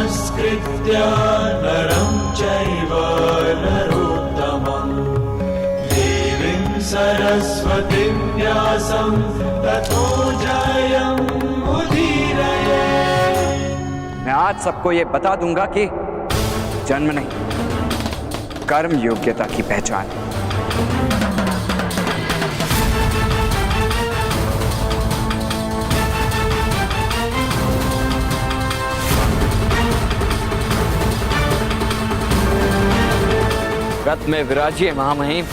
नमस्कृत्य नरं चैव नरोत्तमं देवीं सरस्वतीं व्यासं ततो जयमुदीरये। मैं आज सबको ये बता दूंगा कि जन्म नहीं, कर्म योग्यता की पहचान। रथ में विराजिए महामहिम।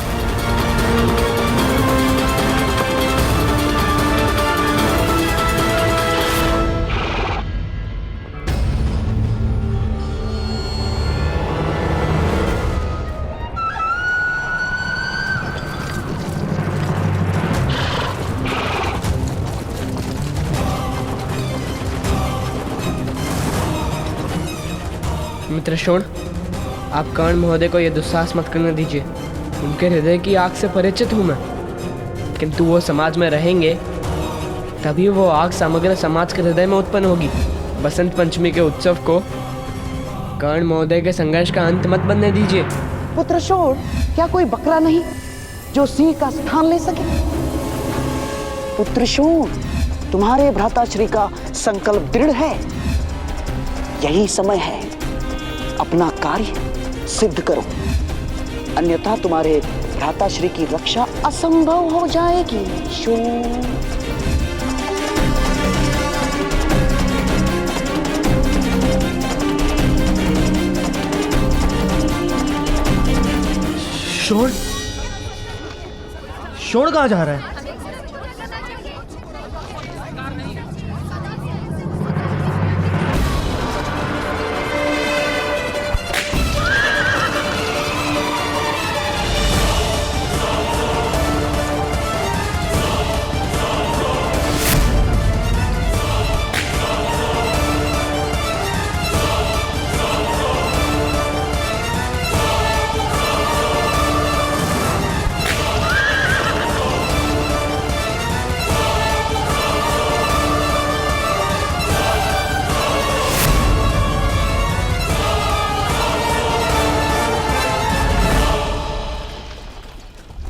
मित्र शोण, आप कर्ण महोदय को यह दुस्साहस मत करने दीजिए। उनके हृदय की आग से परिचित हूँ मैं, किंतु वो समाज में रहेंगे तभी वो आग समग्र समाज के हृदय में उत्पन्न होगी। बसंत पंचमी के उत्सव को कर्ण महोदय के संघर्ष का अंत मत बनने दीजिए। पुत्र शोण, क्या कोई बकरा नहीं जो सिंह का स्थान ले सके? पुत्र शोण, तुम्हारे भ्राताश्री का संकल्प दृढ़ है। यही समय है, अपना कार्य सिद्ध करो, अन्यथा तुम्हारे भ्राताश्री की रक्षा असंभव हो जाएगी। शोण, शोण कहाँ जा रहा है?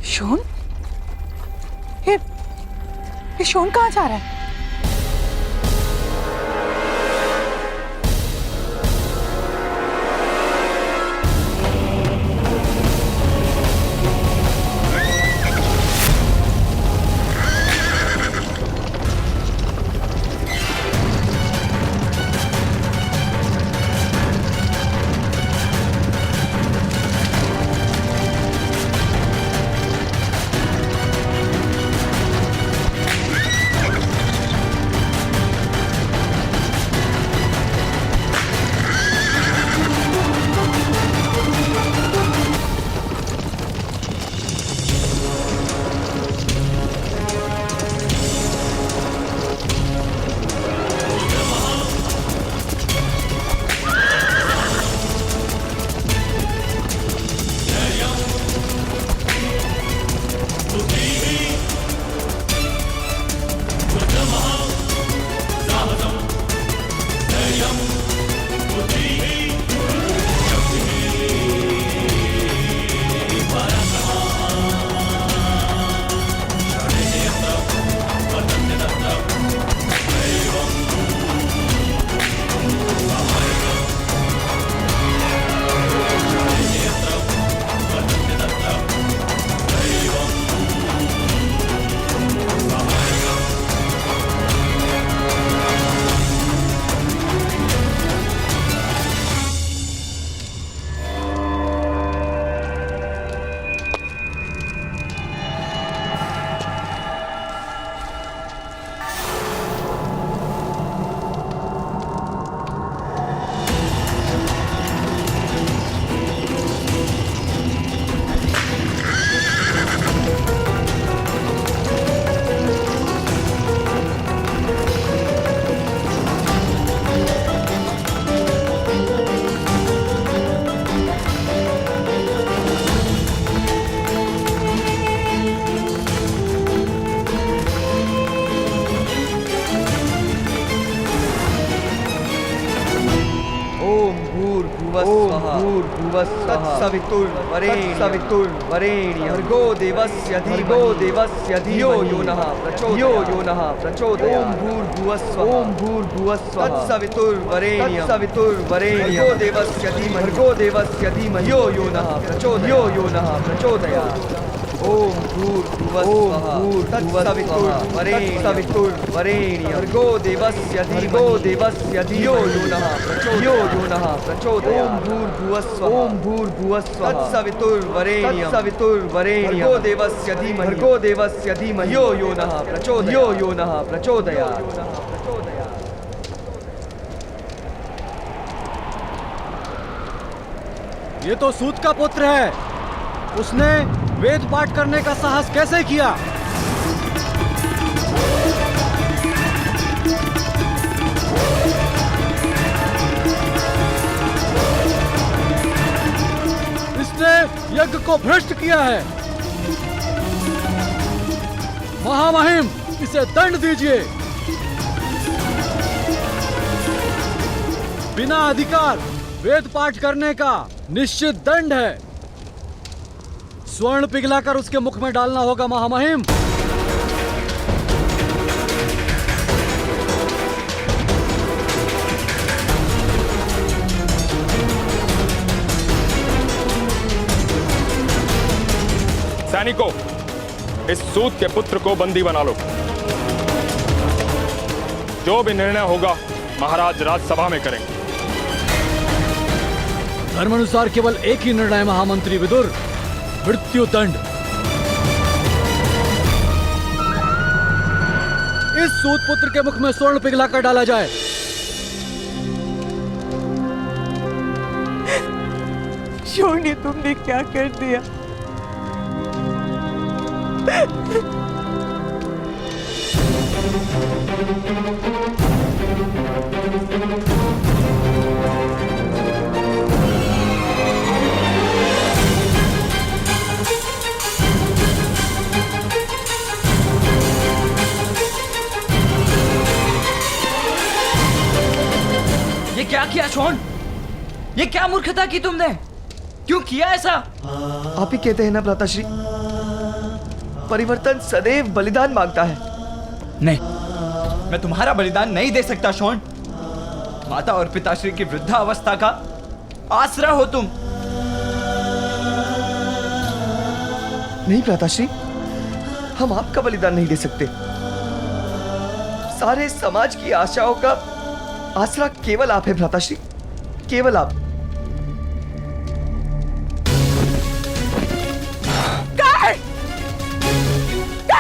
शोण? ये शोण कहाँ जा रहा है? तत्सवितुर्वरेण्यं भर्गो देवस्य धियो यो नः प्रचोदयात् ओम भूर्भुवस्सुवः तत्सवितुर्वरेण्यं भर्गो देवस्य धीमहि यो नः प्रचोदयात् ओम भूर्भुवस्सुवः तत्सवितुर्वरेण्यं भर्गो देवस्य धियो यो नः प्रचोदयात् ओम भूर्भुवस्सुवः तत्सवितुर्वरेण्यं भर्गो देवस्य धीमहि यो नः प्रचोदयात्। ये तो सूत का पुत्र है। उसने वेद पाठ करने का साहस कैसे किया? इसने यज्ञ को भ्रष्ट किया है। महामहिम, इसे दंड दीजिए। बिना अधिकार वेद पाठ करने का निश्चित दंड है। स्वर्ण पिघलाकर उसके मुख में डालना होगा महामहिम। सैनिकों, इस सूत के पुत्र को बंदी बना लो। जो भी निर्णय होगा महाराज राजसभा में करेंगे। धर्मानुसार केवल एक ही निर्णय महामंत्री विदुर, मृत्यु दंड। इस सूत पुत्र के मुख में स्वर्ण पिघलाकर डाला जाए। शोनी, तुमने क्या कर दिया? ये क्या किया शोन? ये क्या मूर्खता की तुमने? क्यों किया ऐसा? आप ही कहते हैं ना भ्राताश्री, परिवर्तन सदैव बलिदान मांगता है। नहीं, मैं तुम्हारा बलिदान नहीं दे सकता शोन। माता और पिताश्री की वृद्धावस्था का आसरा हो तुम। नहीं भ्राताश्री, हम आपका बलिदान नहीं दे सकते। सारे समाज की आशाओं का आसरा केवल आप है भ्राताश्री, केवल आप।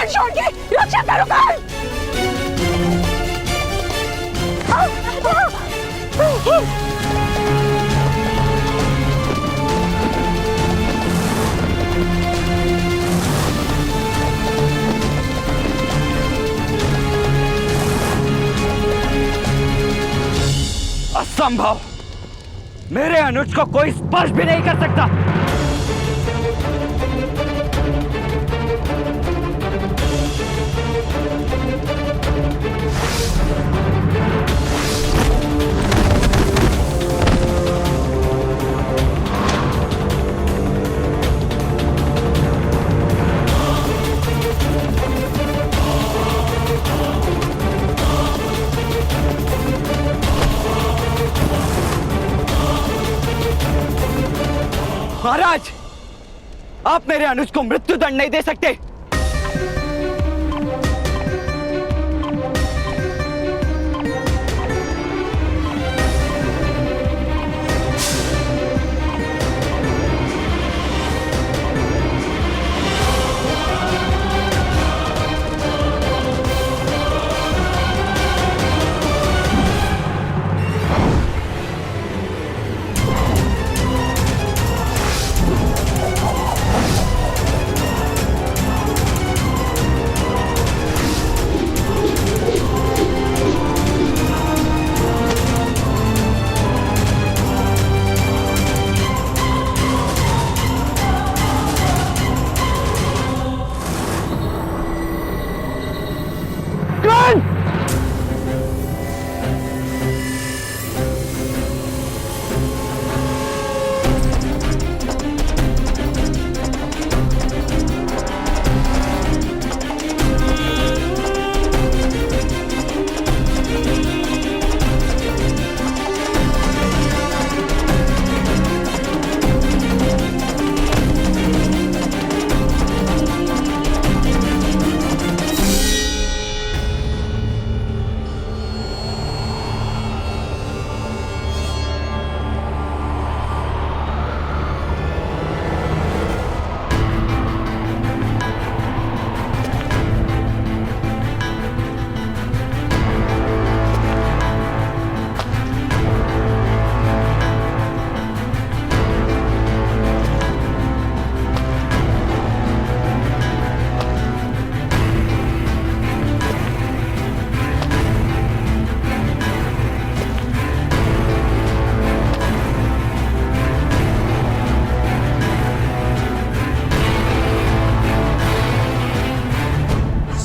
छोड़ के रक्षा करो। असंभव! मेरे अनुज को कोई स्पर्श भी नहीं कर सकता। महाराज, आप मेरे अनुज को मृत्यु दंड नहीं दे सकते।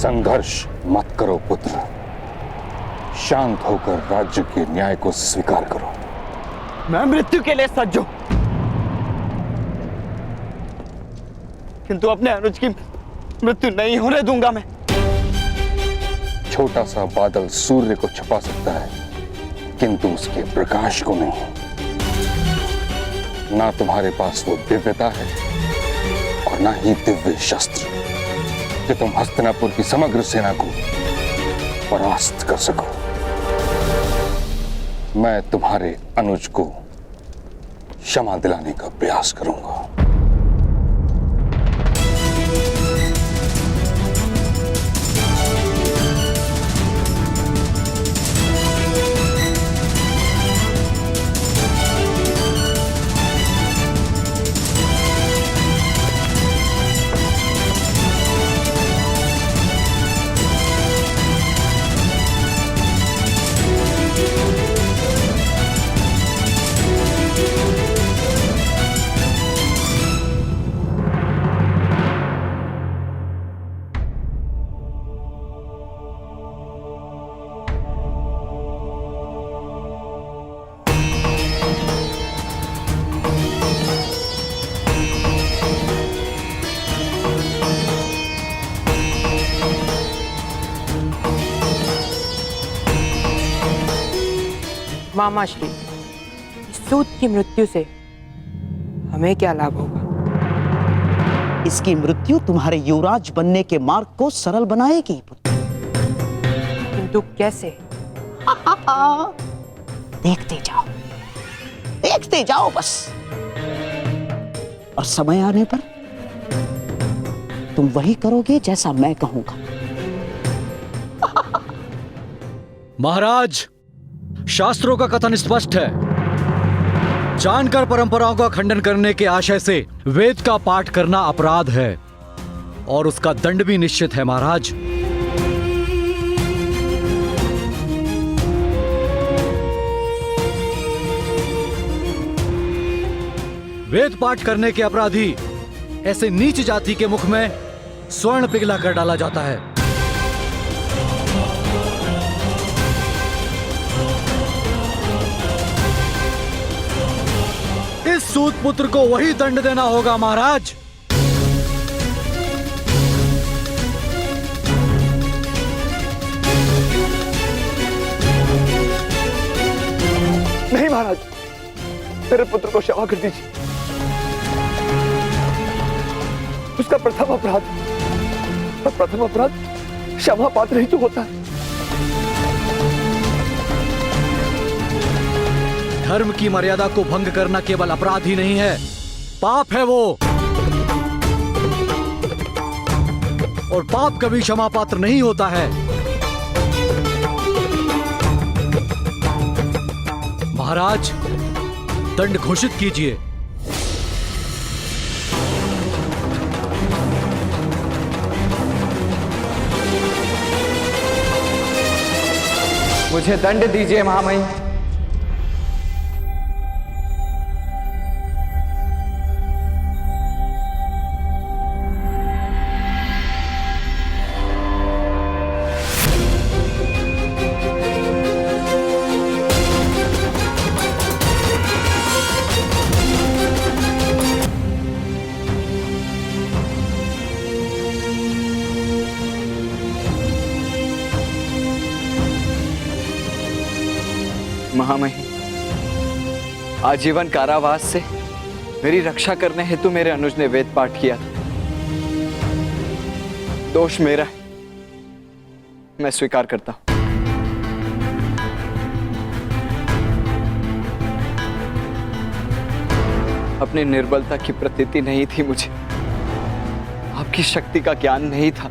संघर्ष मत करो पुत्र, शांत होकर राज्य के न्याय को स्वीकार करो। मैं मृत्यु के लिए सज्ज हूं, किंतु अपने अनुज की मृत्यु नहीं होने दूंगा मैं। छोटा सा बादल सूर्य को छुपा सकता है, किंतु उसके प्रकाश को नहीं। ना तुम्हारे पास वो दिव्यता है और ना ही दिव्य शस्त्र कि तुम हस्तिनापुर की समग्र सेना को परास्त कर सको। मैं तुम्हारे अनुज को क्षमा दिलाने का प्रयास करूंगा। मामा श्री, सूत की मृत्यु से हमें क्या लाभ होगा? इसकी मृत्यु तुम्हारे युवराज बनने के मार्ग को सरल बनाएगी पुत्र। किंतु कैसे? देखते जाओ बस, और समय आने पर तुम वही करोगे जैसा मैं कहूंगा। महाराज, शास्त्रों का कथन स्पष्ट है, जानकर परंपराओं का खंडन करने के आशय से वेद का पाठ करना अपराध है और उसका दंड भी निश्चित है। महाराज, वेद पाठ करने के अपराधी ऐसे नीच जाति के मुख में स्वर्ण पिघला कर डाला जाता है। इस सूत पुत्र को वही दंड देना होगा। महाराज, नहीं महाराज, मेरे पुत्र को क्षमा कर दीजिए। उसका प्रथम अपराध क्षमा पात्र ही तो होता है। धर्म की मर्यादा को भंग करना केवल अपराध ही नहीं है, पाप है वो, और पाप कभी क्षमा पात्र नहीं होता है। महाराज, दंड घोषित कीजिए। मुझे दंड दीजिए महामहिम। महामहिम, आजीवन कारावास से मेरी रक्षा करने हेतु मेरे अनुज ने वेद पाठ किया था। दोष मेरा है, मैं स्वीकार करता हूं। अपनी निर्बलता की प्रतीति नहीं थी मुझे, आपकी शक्ति का ज्ञान नहीं था।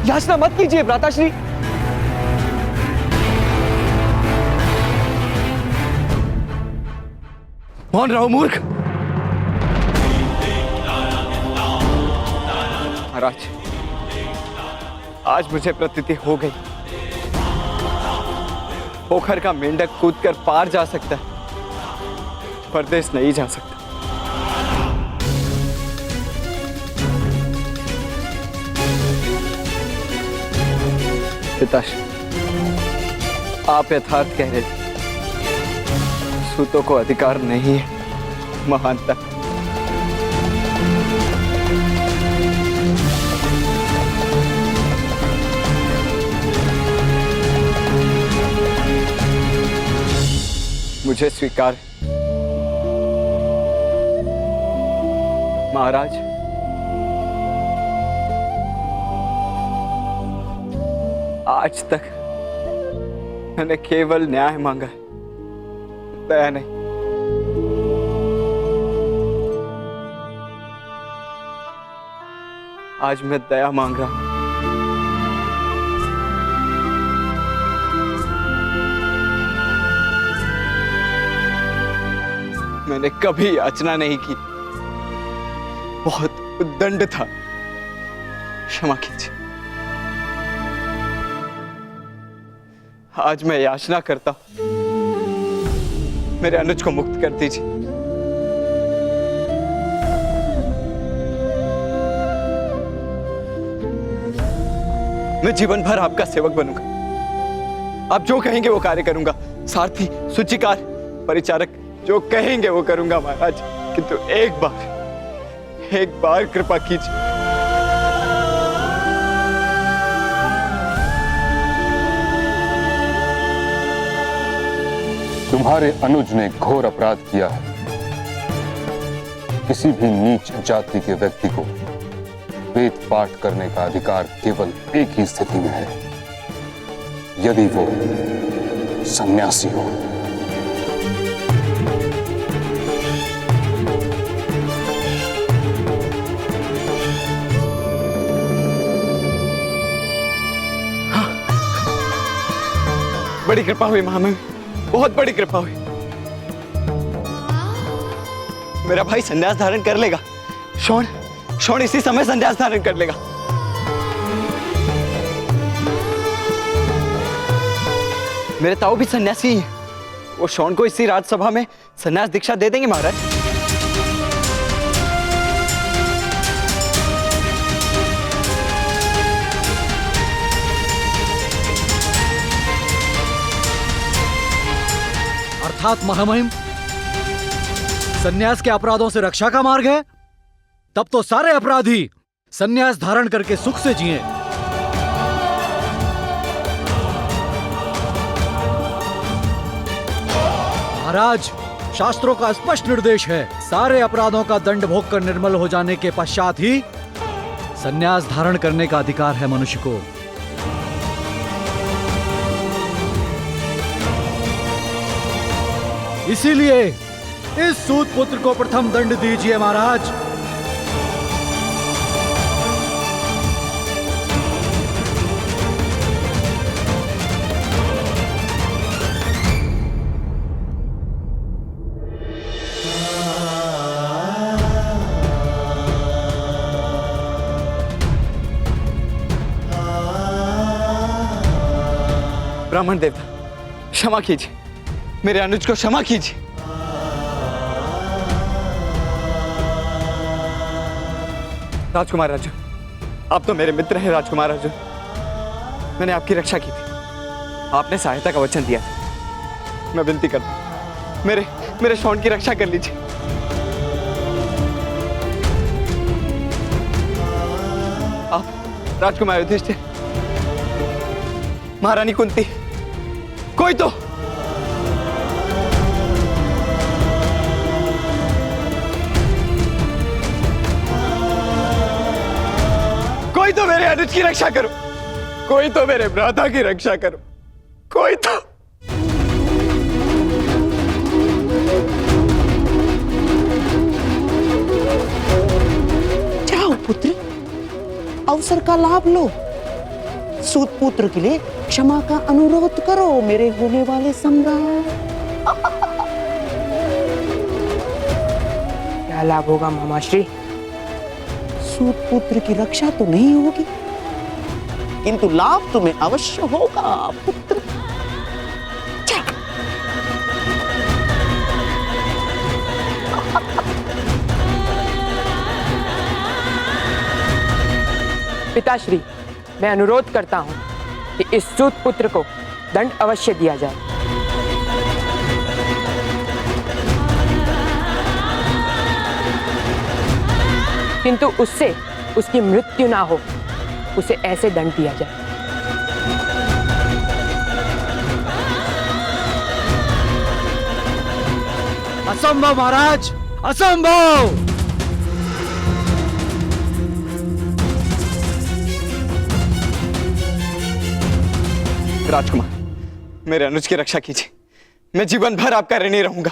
याचना मत कीजिए भ्राताश्री। मौन रहो मूर्ख। महाराज, आज मुझे प्रतीति हो गई, पोखर का मेंढक कूदकर पार जा सकता है, परदेश नहीं जा सकता। पिताश्री, आप यथार्थ कह रहे थे। सूतों को अधिकार नहीं है महानता। मुझे स्वीकार महाराज। आज तक मैंने केवल न्याय मांगा है, दया नहीं। आज मैं दया मांग रहा हूं। मैंने कभी याचना नहीं की, बहुत उद्दंड था, क्षमा कीजिए। आज मैं याचना करता हूं, मेरे अनुज को मुक्त कर दीजिए। मैं जीवन भर आपका सेवक बनूंगा। आप जो कहेंगे वो कार्य करूंगा। सारथी, सूचीकार, परिचारक जो कहेंगे वो करूंगा महाराज। किंतु एक बार कृपा कीजिए। तुम्हारे अनुज ने घोर अपराध किया है। किसी भी नीच जाति के व्यक्ति को वेद पाठ करने का अधिकार केवल एक ही स्थिति में है, यदि वो सन्यासी हो। बड़ी कृपा हुई महामहिम, बहुत बड़ी कृपा हुई। मेरा भाई संन्यास धारण कर लेगा। शोण इसी समय संन्यास धारण कर लेगा। मेरे ताऊ भी सन्यासी हैं। वो शोण को इसी राजसभा में संन्यास दीक्षा दे देंगे महाराज। अर्थात महामहिम, सन्यास के अपराधों से रक्षा का मार्ग है। तब तो सारे अपराधी सन्यास धारण करके सुख से जिएं। महाराज, शास्त्रों का स्पष्ट निर्देश है, सारे अपराधों का दंड भोग कर निर्मल हो जाने के पश्चात ही सन्यास धारण करने का अधिकार है मनुष्य को। इसीलिए इस सूत पुत्र को प्रथम दंड दीजिए महाराज। ब्राह्मण देवता, क्षमा कीजिए, मेरे अनुज को क्षमा कीजिए। राजकुमार अर्जुन, आप तो मेरे मित्र हैं। राजकुमार अर्जुन, मैंने आपकी रक्षा की थी, आपने सहायता का वचन दिया था। मैं विनती करता हूं, मेरे शोण की रक्षा कर लीजिए। आप राजकुमार युधिष्ठिर, महारानी कुंती, कोई तो मेरे अनुज की रक्षा करो। कोई तो मेरे भ्राता की रक्षा करो। कोई तो। जाओ पुत्र, अवसर का लाभ लो। सूत पुत्र के लिए क्षमा का अनुरोध करो मेरे होने वाले सम्राट। क्या लाभ होगा मामाश्री? सूत पुत्र की रक्षा तो नहीं होगी, किंतु लाभ तुम्हें अवश्य होगा पुत्र। पिताश्री, मैं अनुरोध करता हूँ कि इस सूत पुत्र को दंड अवश्य दिया जाए। किंतु उससे उसकी मृत्यु ना हो, उसे ऐसे दंड दिया जाए। असंभव महाराज, असंभव। राजकुमार, मेरे अनुज की रक्षा कीजिए। मैं जीवन भर आपका ऋणी रहूंगा।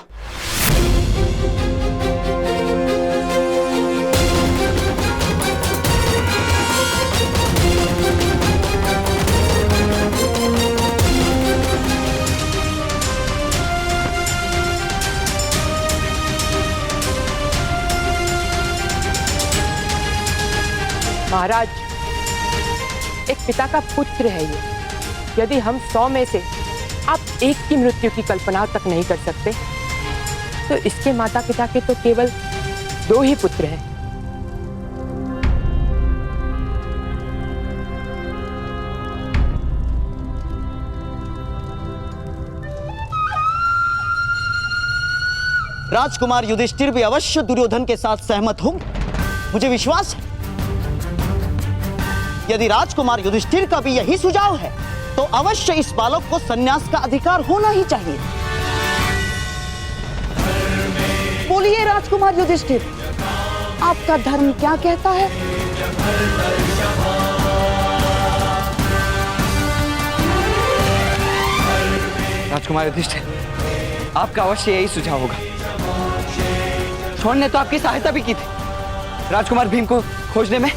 महाराज, एक पिता का पुत्र है ये। यदि हम 100 में से आप एक की मृत्यु की कल्पना तक नहीं कर सकते, तो इसके माता पिता के तो केवल 2 ही पुत्र हैं। राजकुमार युधिष्ठिर भी अवश्य दुर्योधन के साथ सहमत होंगे, मुझे विश्वास है। यदि राजकुमार युधिष्ठिर का भी यही सुझाव है, तो अवश्य इस बालक को संन्यास का अधिकार होना ही चाहिए। बोलिए राजकुमार युधिष्ठिर, आपका धर्म क्या कहता है? राजकुमार युधिष्ठिर, आपका अवश्य यही सुझाव होगा। शोण ने तो आपकी सहायता भी की थी राजकुमार भीम को खोजने में।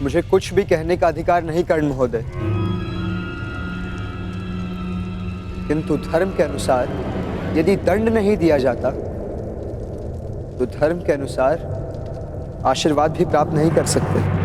मुझे कुछ भी कहने का अधिकार नहीं कर्ण महोदय, किंतु धर्म के अनुसार यदि दंड नहीं दिया जाता, तो धर्म के अनुसार आशीर्वाद भी प्राप्त नहीं कर सकते।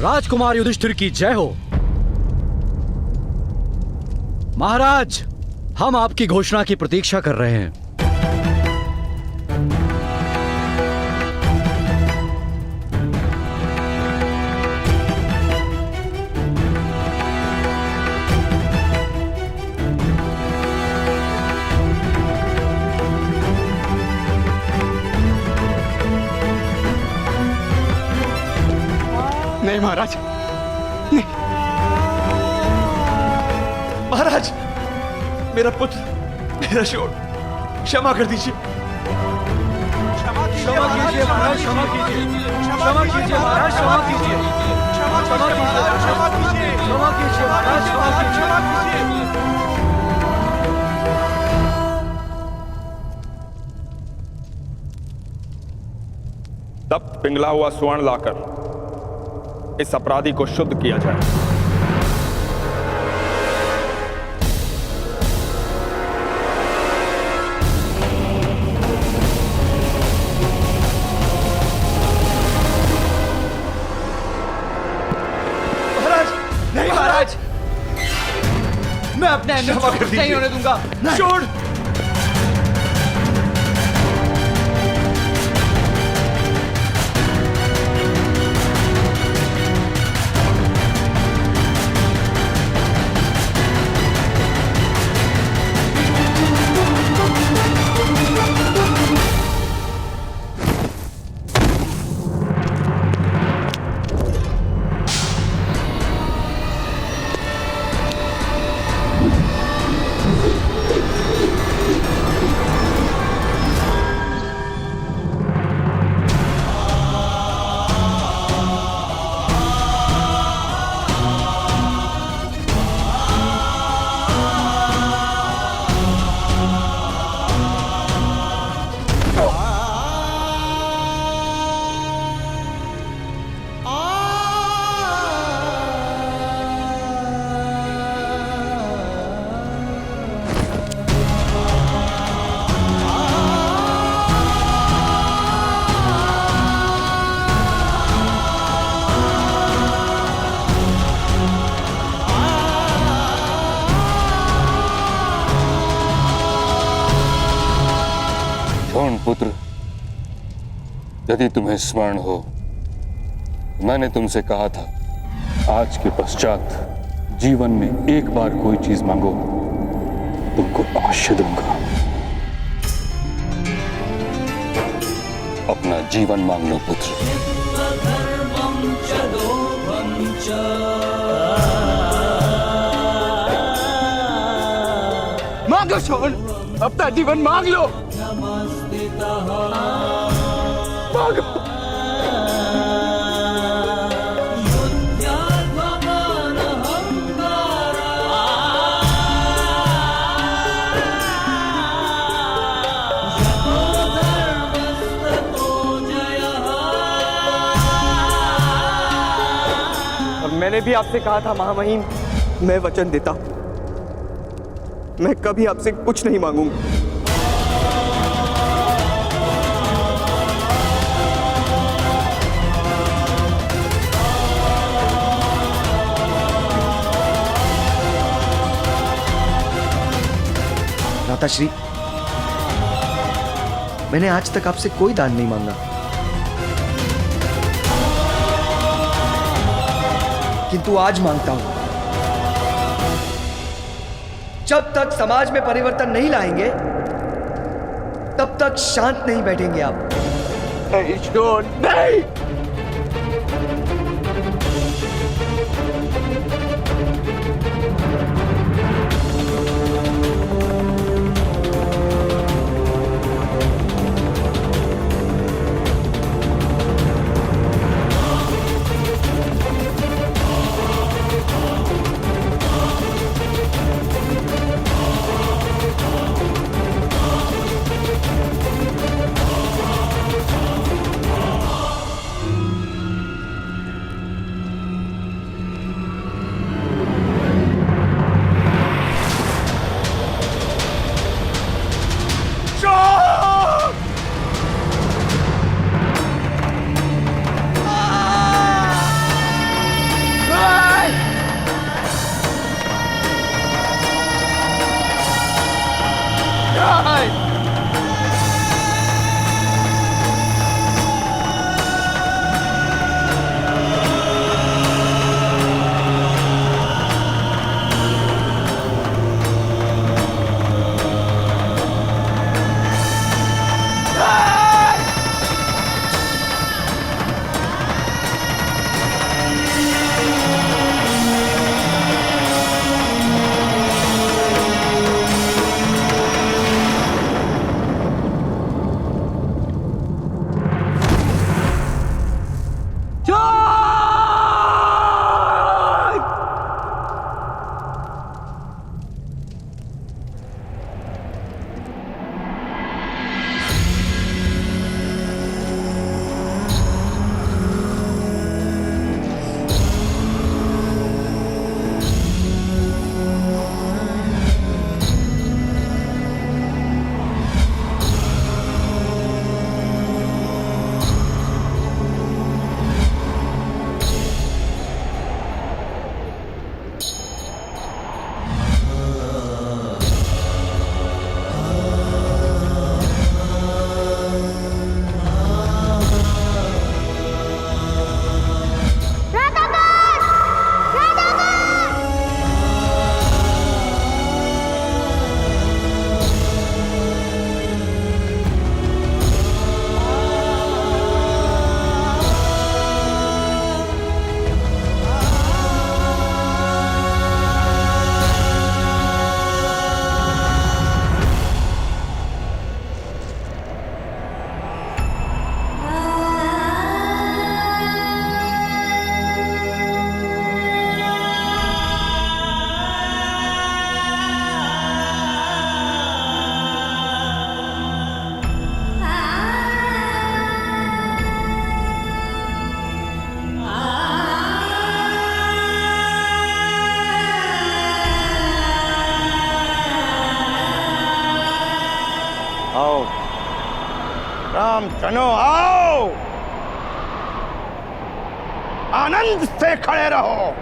राजकुमार युधिष्ठिर की जय हो। महाराज, हम आपकी घोषणा की प्रतीक्षा कर रहे हैं। नहीं महाराज, नहीं। महाराज, मेरा पुत्र, मेरा शोण, क्षमा कर दीजिए। क्षमा कीजिए महाराज, क्षमा कीजिए। क्षमा कीजिए महाराज, क्षमा कीजिए। क्षमा कीजिए महाराज, क्षमा कीजिए। क्षमा कीजिए महाराज, क्षमा कीजिए। तब पिघला हुआ स्वर्ण लाकर इस अपराधी को शुद्ध किया जाए। महाराज, नहीं महाराज, मैं अपने अनुज को कुछ नहीं होने दूंगा। शोण, पुत्र, यदि तुम्हें स्मरण हो, मैंने तुमसे कहा था आज के पश्चात जीवन में एक बार कोई चीज मांगो, तुमको अवश्य दूंगा। अपना जीवन मांग लो पुत्र। मांगो शोण, अपना जीवन मांग लो। मांगो। मैंने भी आपसे कहा था महामहिम, मैं वचन देता हूं, मैं कभी आपसे कुछ नहीं मांगूंगा। माताश्री, मैंने आज तक आपसे कोई दान नहीं मांगा, किंतु आज मांगता हूं। जब तक समाज में परिवर्तन नहीं लाएंगे, तब तक शांत नहीं बैठेंगे आप। नहीं। रामचनो आओ, आनंद से खड़े रहो।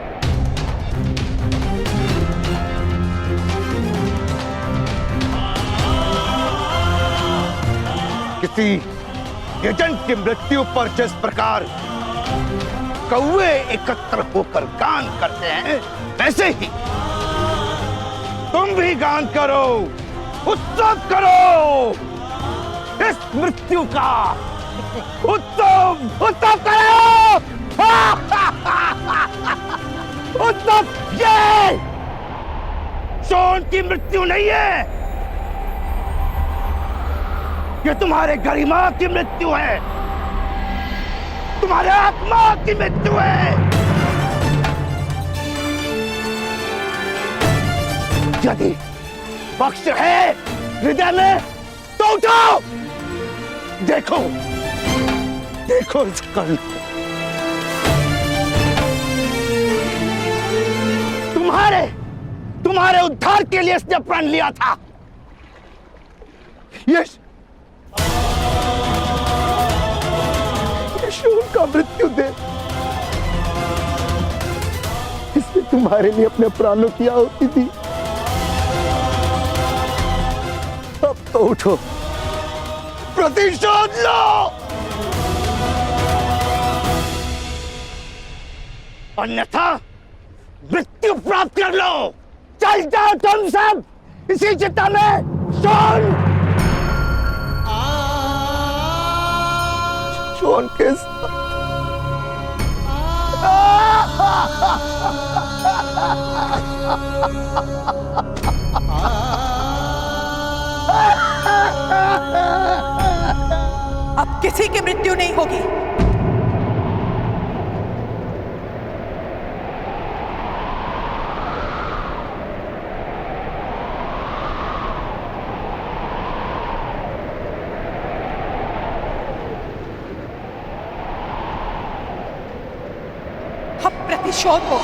किसी एजेंट की मृत्यु पर जिस प्रकार कौवे एकत्र होकर गान करते हैं, वैसे ही तुम भी गान करो, उत्सव करो, इस मृत्यु का उत्सव करो। उत्सव ये शोन की मृत्यु नहीं है, ये तुम्हारे गरिमा की मृत्यु है, तुम्हारे आत्मा की मृत्यु है। यदि पक्ष है हृदय में तो उठाओ, देखो देखो इस कर्ण को। तुम्हारे उद्धार के लिए इसने प्रण लिया था। ये शूर का मृत्यु दे, इसने तुम्हारे लिए अपने प्राणों की आहुति दी। अब तो उठो, प्रतिशोध लो, अन्यथा मृत्यु प्राप्त कर लो। चल जाओ तुम सब इसी चिता में। शोन के साथ अब किसी की मृत्यु नहीं होगी। अब प्रतिशोध हो।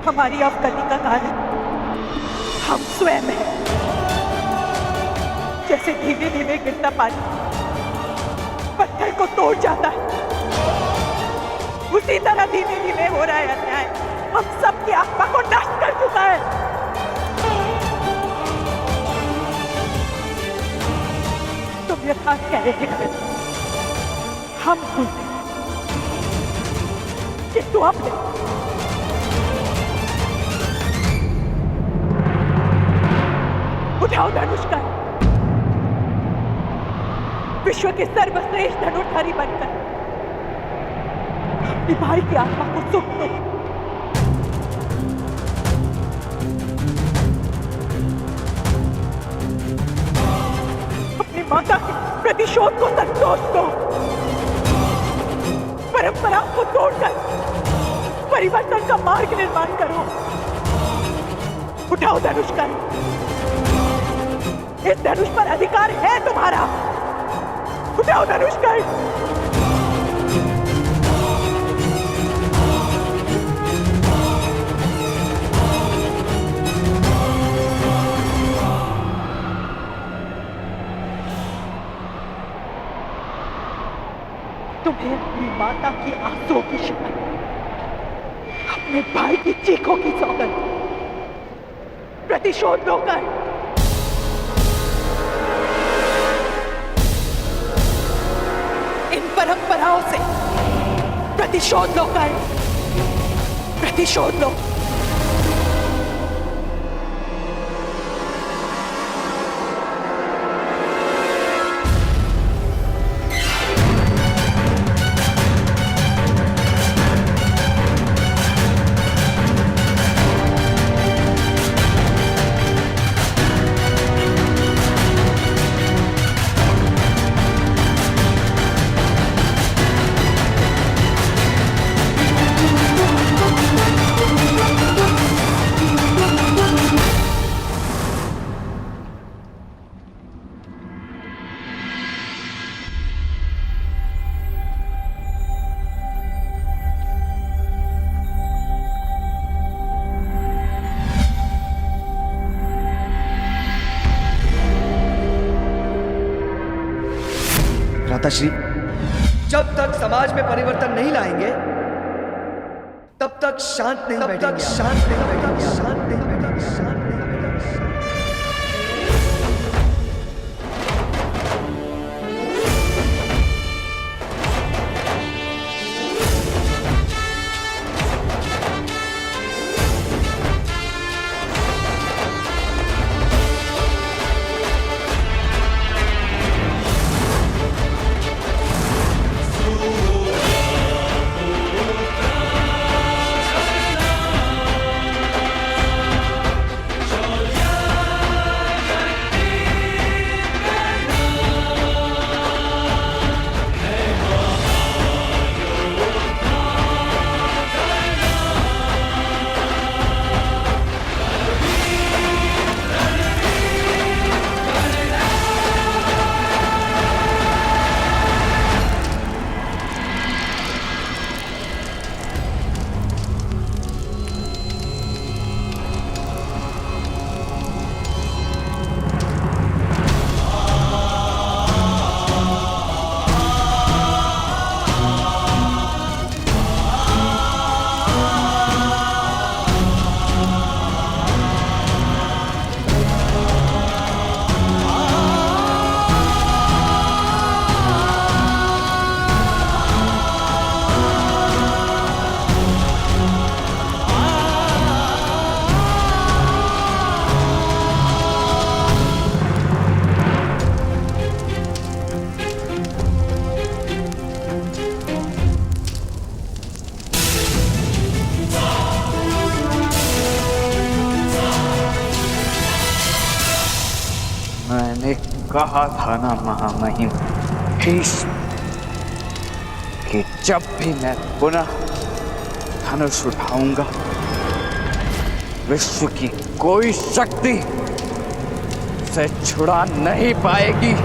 हमारी अवगति का कारण हम स्वयं हैं। जैसे धीमे धीमे गिरता पानी पत्थर को तोड़ जाता है, उसी तरह धीमे धीमे हो रहा है अन्याय। हम सबकी आत्मा को नष्ट कर चुका है। तुम यथार्थ कह रहे थे, हम भूलते किंतु अब नहीं। उठाओ धनुष का, विश्व के सर्वश्रेष्ठ धनुर्धारी बनकर अपनी भाई की आत्मा को सुख दो। अपनी माता के प्रतिशोध को संतोष दो। परंपरा को तोड़कर परिवर्तन का मार्ग निर्माण करो। उठाओ धनुष का, इस धनुष पर अधिकार है तुम्हारा। उठाओ धनुष का। तुम्हें अपनी माता की आंसुओं की शपथ, अपने भाई की चीखों की सौगंध, प्रतिशोध होकर इन परंपराओं से प्रतिशोध लो कर, प्रतिशोध लो। भ्राताश्री, जब तक समाज में परिवर्तन नहीं लाएंगे तब तक शांत नहीं बैठेंगे, शांत नहीं बैठेंगे, शांत नहीं बैठेंगे, शांत नहीं बैठेंगे। मैंने कहा था ना महामहिम भीष्म कि जब भी मैं पुनः धनुष उठाऊंगा विश्व की कोई शक्ति उसे छुड़ा नहीं पाएगी।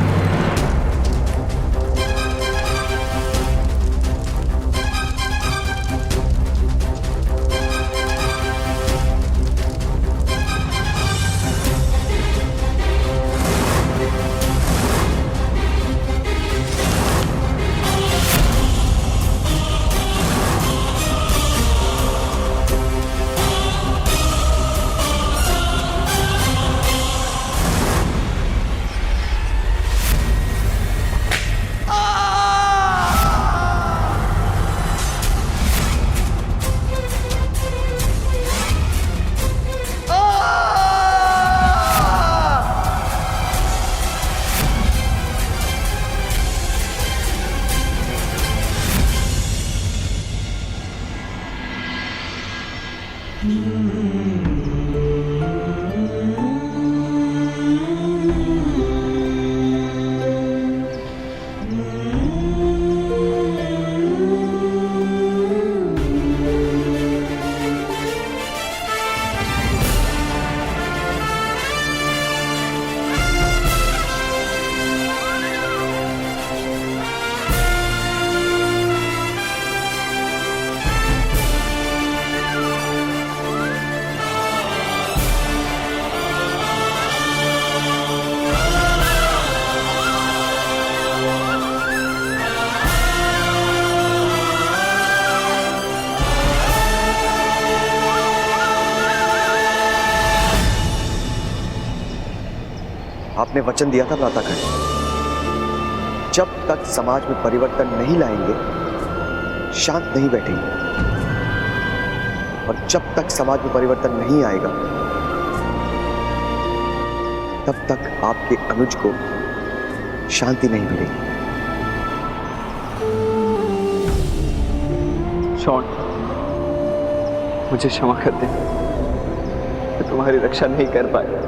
आपने वचन दिया था भ्रातागण, जब तक समाज में परिवर्तन नहीं लाएंगे शांत नहीं बैठेंगे, और जब तक समाज में परिवर्तन नहीं आएगा तब तक आपके अनुज को शांति नहीं मिलेगी। शॉन, मुझे क्षमा कर दे, मैं तुम्हारी रक्षा नहीं कर पाया।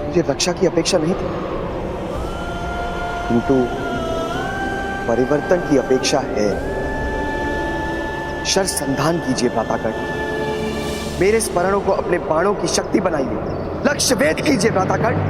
मुझे रक्षा की अपेक्षा नहीं थी, किंतु परिवर्तन की अपेक्षा है। शर संधान कीजिए भ्रातागण, मेरे स्मरणों को अपने बाणों की शक्ति बनाइए, लक्ष्य भेद कीजिए भ्रातागण।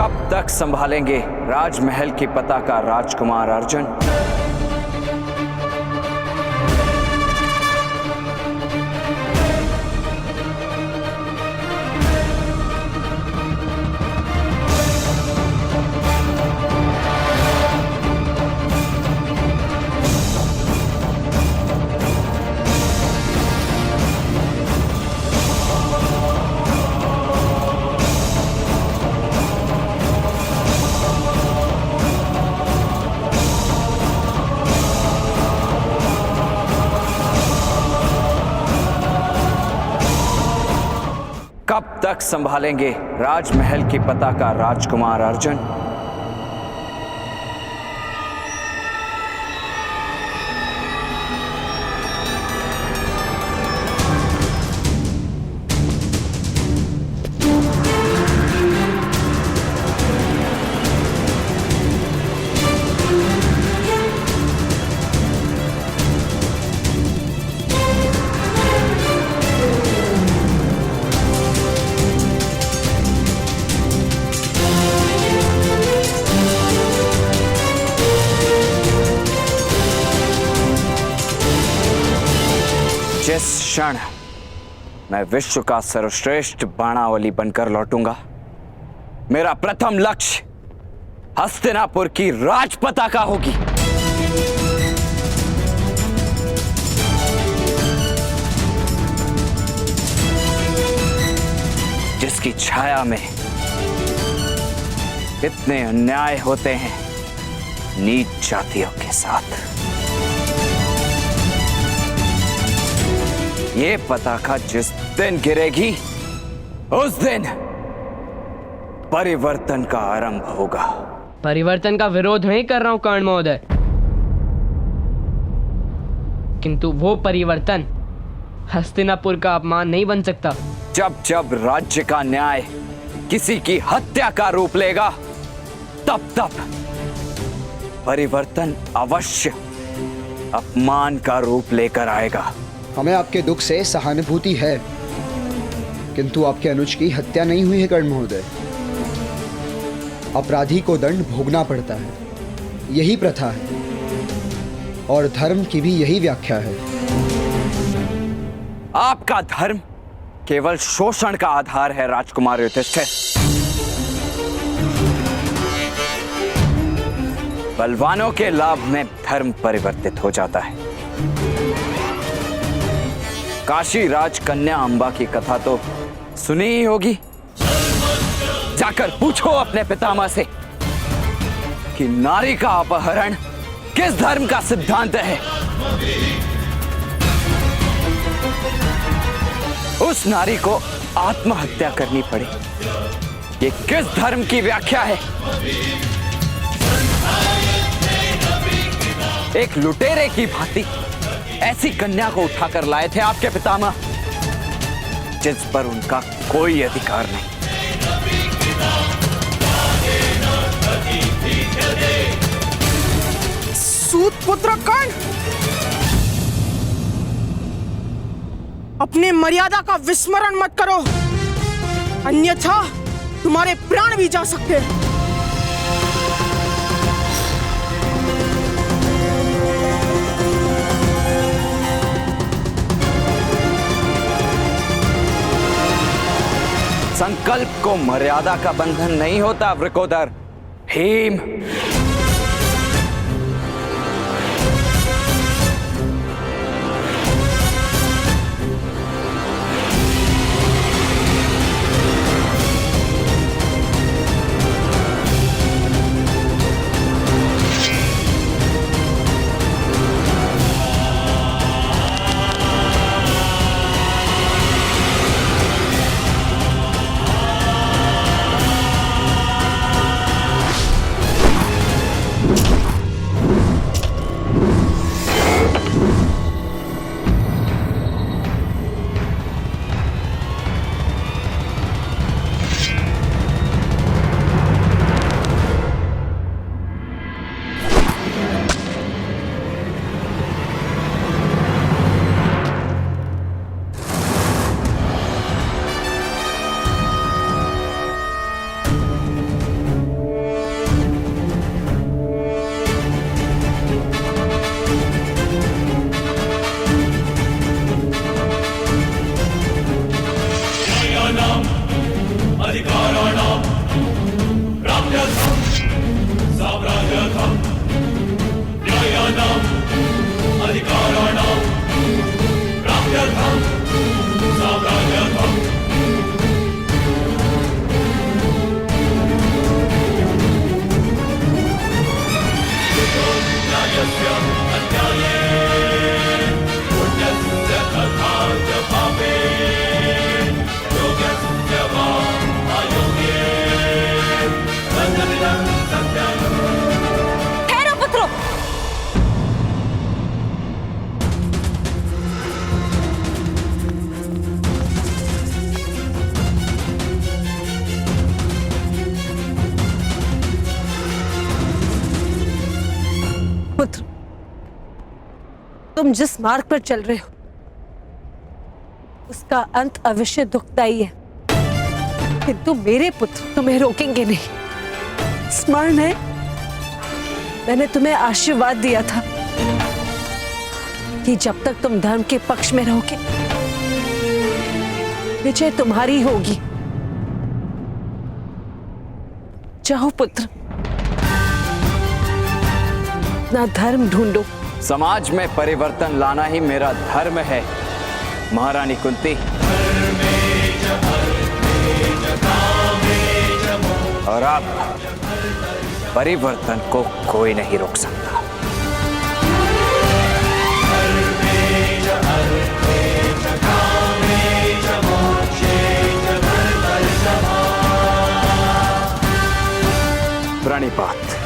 कब तक संभालेंगे राजमहल की पताका राजकुमार अर्जुन? कब तक संभालेंगे राजमहल की पताका राजकुमार अर्जुन? जिस क्षण मैं विश्व का सर्वश्रेष्ठ बाणावली बनकर लौटूंगा, मेरा प्रथम लक्ष्य हस्तिनापुर की राज पताका होगी। जिसकी छाया में इतने अन्याय होते हैं नीच जातियों के साथ। ये पताका जिस दिन गिरेगी उस दिन परिवर्तन का आरंभ होगा। परिवर्तन का विरोध नहीं कर रहा हूं कर्ण महोदय, किंतु वो परिवर्तन हस्तिनापुर का अपमान नहीं बन सकता। जब जब राज्य का न्याय किसी की हत्या का रूप लेगा, तब तब परिवर्तन अवश्य अपमान का रूप लेकर आएगा। हमें आपके दुख से सहानुभूति है, किंतु आपके अनुज की हत्या नहीं हुई है कर्ण महोदय। अपराधी को दंड भोगना पड़ता है, यही प्रथा है और धर्म की भी यही व्याख्या है। आपका धर्म केवल शोषण का आधार है राजकुमार युधिष्ठिर। बलवानों के लाभ में धर्म परिवर्तित हो जाता है। काशी राजकन्या अंबा की कथा तो सुनी ही होगी। जाकर पूछो अपने पितामह से कि नारी का अपहरण किस धर्म का सिद्धांत है। उस नारी को आत्महत्या करनी पड़े, ये किस धर्म की व्याख्या है? एक लुटेरे की भांति ऐसी कन्या को उठाकर लाए थे आपके पितामह, जिस पर उनका कोई अधिकार नहीं। सूत पुत्र कर्ण, अपने मर्यादा का विस्मरण मत करो, अन्यथा तुम्हारे प्राण भी जा सकते हैं। संकल्प को मर्यादा का बंधन नहीं होता वृकोदर। भीम, तुम जिस मार्ग पर चल रहे हो उसका अंत अवश्य दुखदाई है, किंतु मेरे पुत्र तुम्हें रोकेंगे नहीं। स्मरण है, मैंने तुम्हें आशीर्वाद दिया था कि जब तक तुम धर्म के पक्ष में रहोगे विजय तुम्हारी होगी। जाओ पुत्र, ना धर्म ढूंढो। समाज में परिवर्तन लाना ही मेरा धर्म है महारानी कुंती। और अब परिवर्तन को कोई नहीं रोक सकता। प्रणिपात।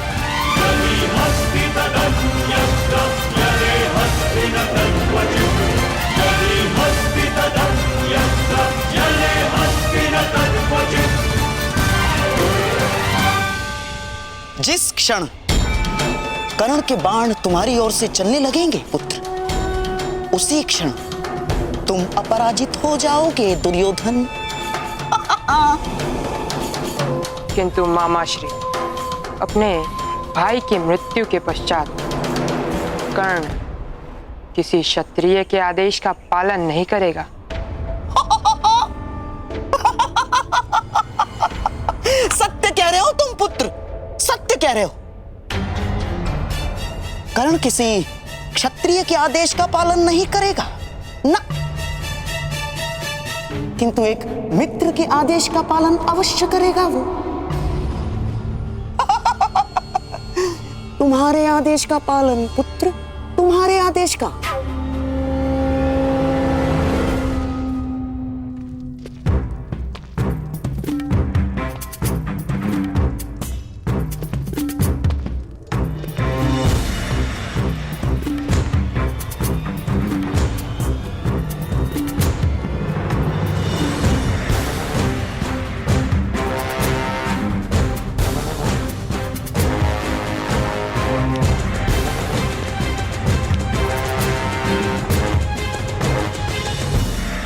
जिस क्षण कर्ण के बाण तुम्हारी ओर से चलने लगेंगे पुत्र, उसी क्षण तुम अपराजित हो जाओगे दुर्योधन। किंतु मामाश्री, अपने भाई की मृत्यु के पश्चात कर्ण किसी क्षत्रिय के आदेश का पालन नहीं करेगा। सत्य कह रहे हो तुम पुत्र, सत्य कह रहे हो। कर्ण किसी क्षत्रिय के आदेश का पालन नहीं करेगा ना, किंतु एक मित्र के आदेश का पालन अवश्य करेगा वो। तुम्हारे आदेश का पालन पुत्र, तुम्हारे आदेश का।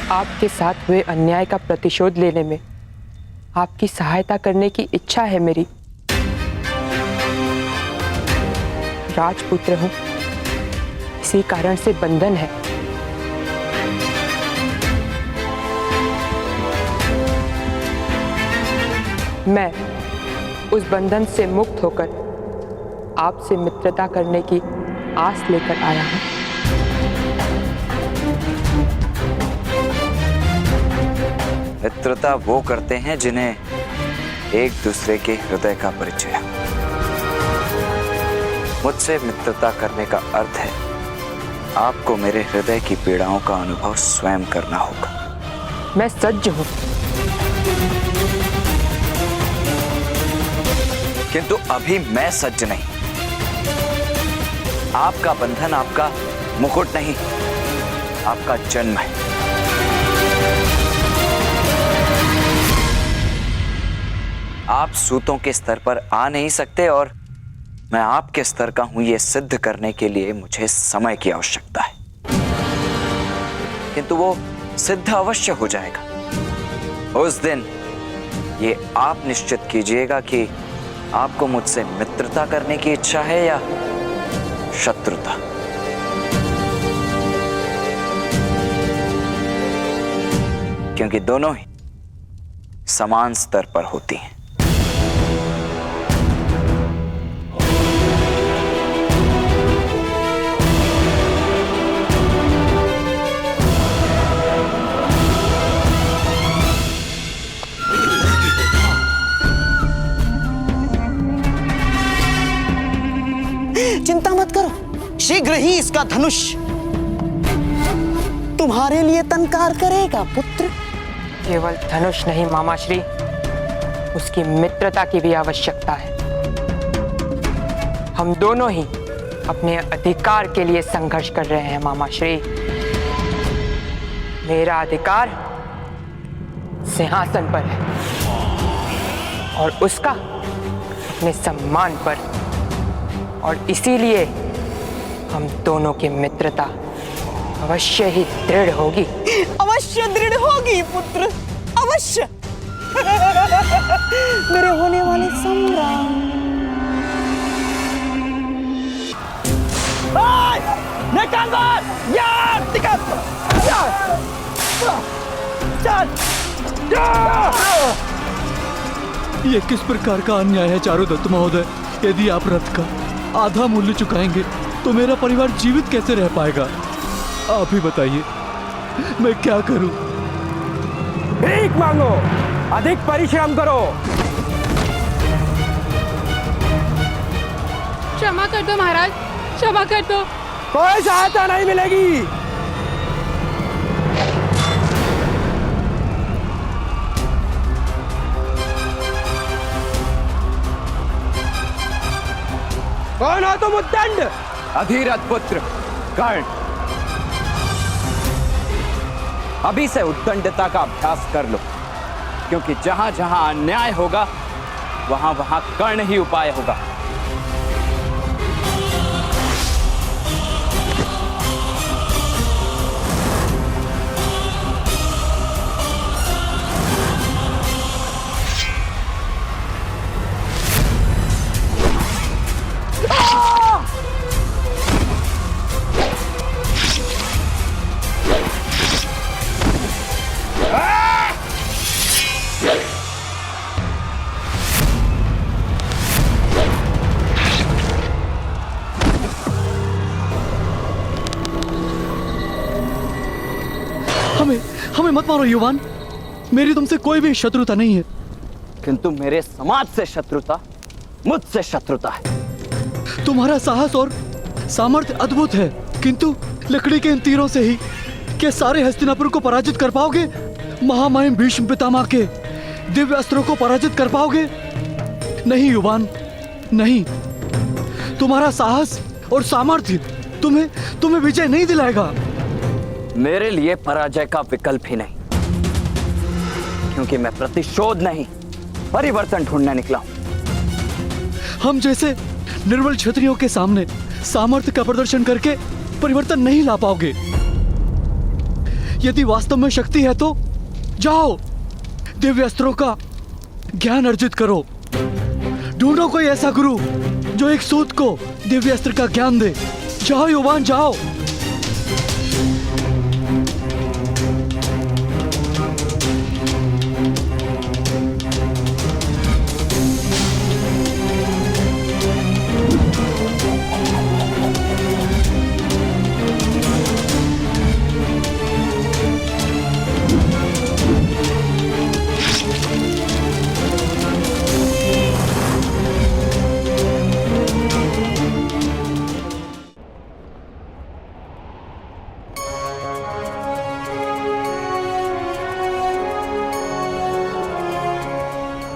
आपके साथ हुए अन्याय का प्रतिशोध लेने में आपकी सहायता करने की इच्छा है मेरी। राजपुत्र हूं, इसी कारण से बंधन है। मैं उस बंधन से मुक्त होकर आपसे मित्रता करने की आस लेकर आया हूं। मित्रता वो करते हैं जिन्हें एक दूसरे के हृदय का परिचय है। मुझसे मित्रता करने का अर्थ है आपको मेरे हृदय की पीड़ाओं का अनुभव स्वयं करना होगा। मैं सज्ज हूं, किंतु अभी मैं सज्ज नहीं। आपका बंधन आपका मुकुट नहीं, आपका जन्म है। आप सूतों के स्तर पर आ नहीं सकते और मैं आपके स्तर का हूं यह सिद्ध करने के लिए मुझे समय की आवश्यकता है, किंतु वो सिद्ध अवश्य हो जाएगा। उस दिन ये आप निश्चित कीजिएगा कि आपको मुझसे मित्रता करने की इच्छा है या शत्रुता। क्योंकि दोनों ही समान स्तर पर होती हैं। चिंता मत करो, शीघ्र ही इसका धनुष तुम्हारे लिए तनकार करेगा पुत्र। केवल धनुष नहीं मामाश्री, उसकी मित्रता की भी आवश्यकता है। हम दोनों ही अपने अधिकार के लिए संघर्ष कर रहे हैं मामाश्री। मेरा अधिकार सिंहासन पर है और उसका अपने सम्मान पर, और इसीलिए हम दोनों की मित्रता अवश्य ही दृढ़ होगी। अवश्य दृढ़ होगी पुत्र, अवश्य। मेरे होने वाले सम्राट। ये किस प्रकार का अन्याय है चारुदत्त महोदय? यदि आप रथ का आधा मूल्य चुकाएंगे तो मेरा परिवार जीवित कैसे रह पाएगा? आप ही बताइए, मैं क्या करूं? भीख मांगो, अधिक परिश्रम करो। क्षमा कर दो महाराज, क्षमा कर दो। कोई सहायता नहीं मिलेगी। कौन हो तुम उद्दंड? अधीरथ पुत्र कर्ण। अभी से उद्दंडता का अभ्यास कर लो, क्योंकि जहां जहां अन्याय होगा वहां वहां कर्ण ही उपाय होगा। हमें मत मारो युवान, मेरी तुमसे कोई भी शत्रुता नहीं है। किंतु मेरे समाज से शत्रुता, मुझसे शत्रुता है। तुम्हारा साहस और सामर्थ्य अद्भुत है, किंतु लकड़ी के इन तीरों से ही क्या सारे हस्तिनापुर को पराजित कर पाओगे? महामहिम भीष्म पितामह के दिव्य अस्त्रों को पराजित कर पाओगे? नहीं युवान, नहीं। तुम्हारा साहस और सामर्थ्य तुम्हें विजय नहीं दिलाएगा। मेरे लिए पराजय का विकल्प ही नहीं, क्योंकि मैं प्रतिशोध नहीं, परिवर्तन ढूंढने निकला हूं। हम जैसे निर्बल क्षत्रियों के सामने सामर्थ्य का प्रदर्शन करके परिवर्तन नहीं ला पाओगे। यदि वास्तव में शक्ति है तो जाओ, दिव्य अस्त्रों का ज्ञान अर्जित करो। ढूंढो कोई ऐसा गुरु जो एक सूत को दिव्य अस्त्र का ज्ञान दे। जाओ युवान, जाओ।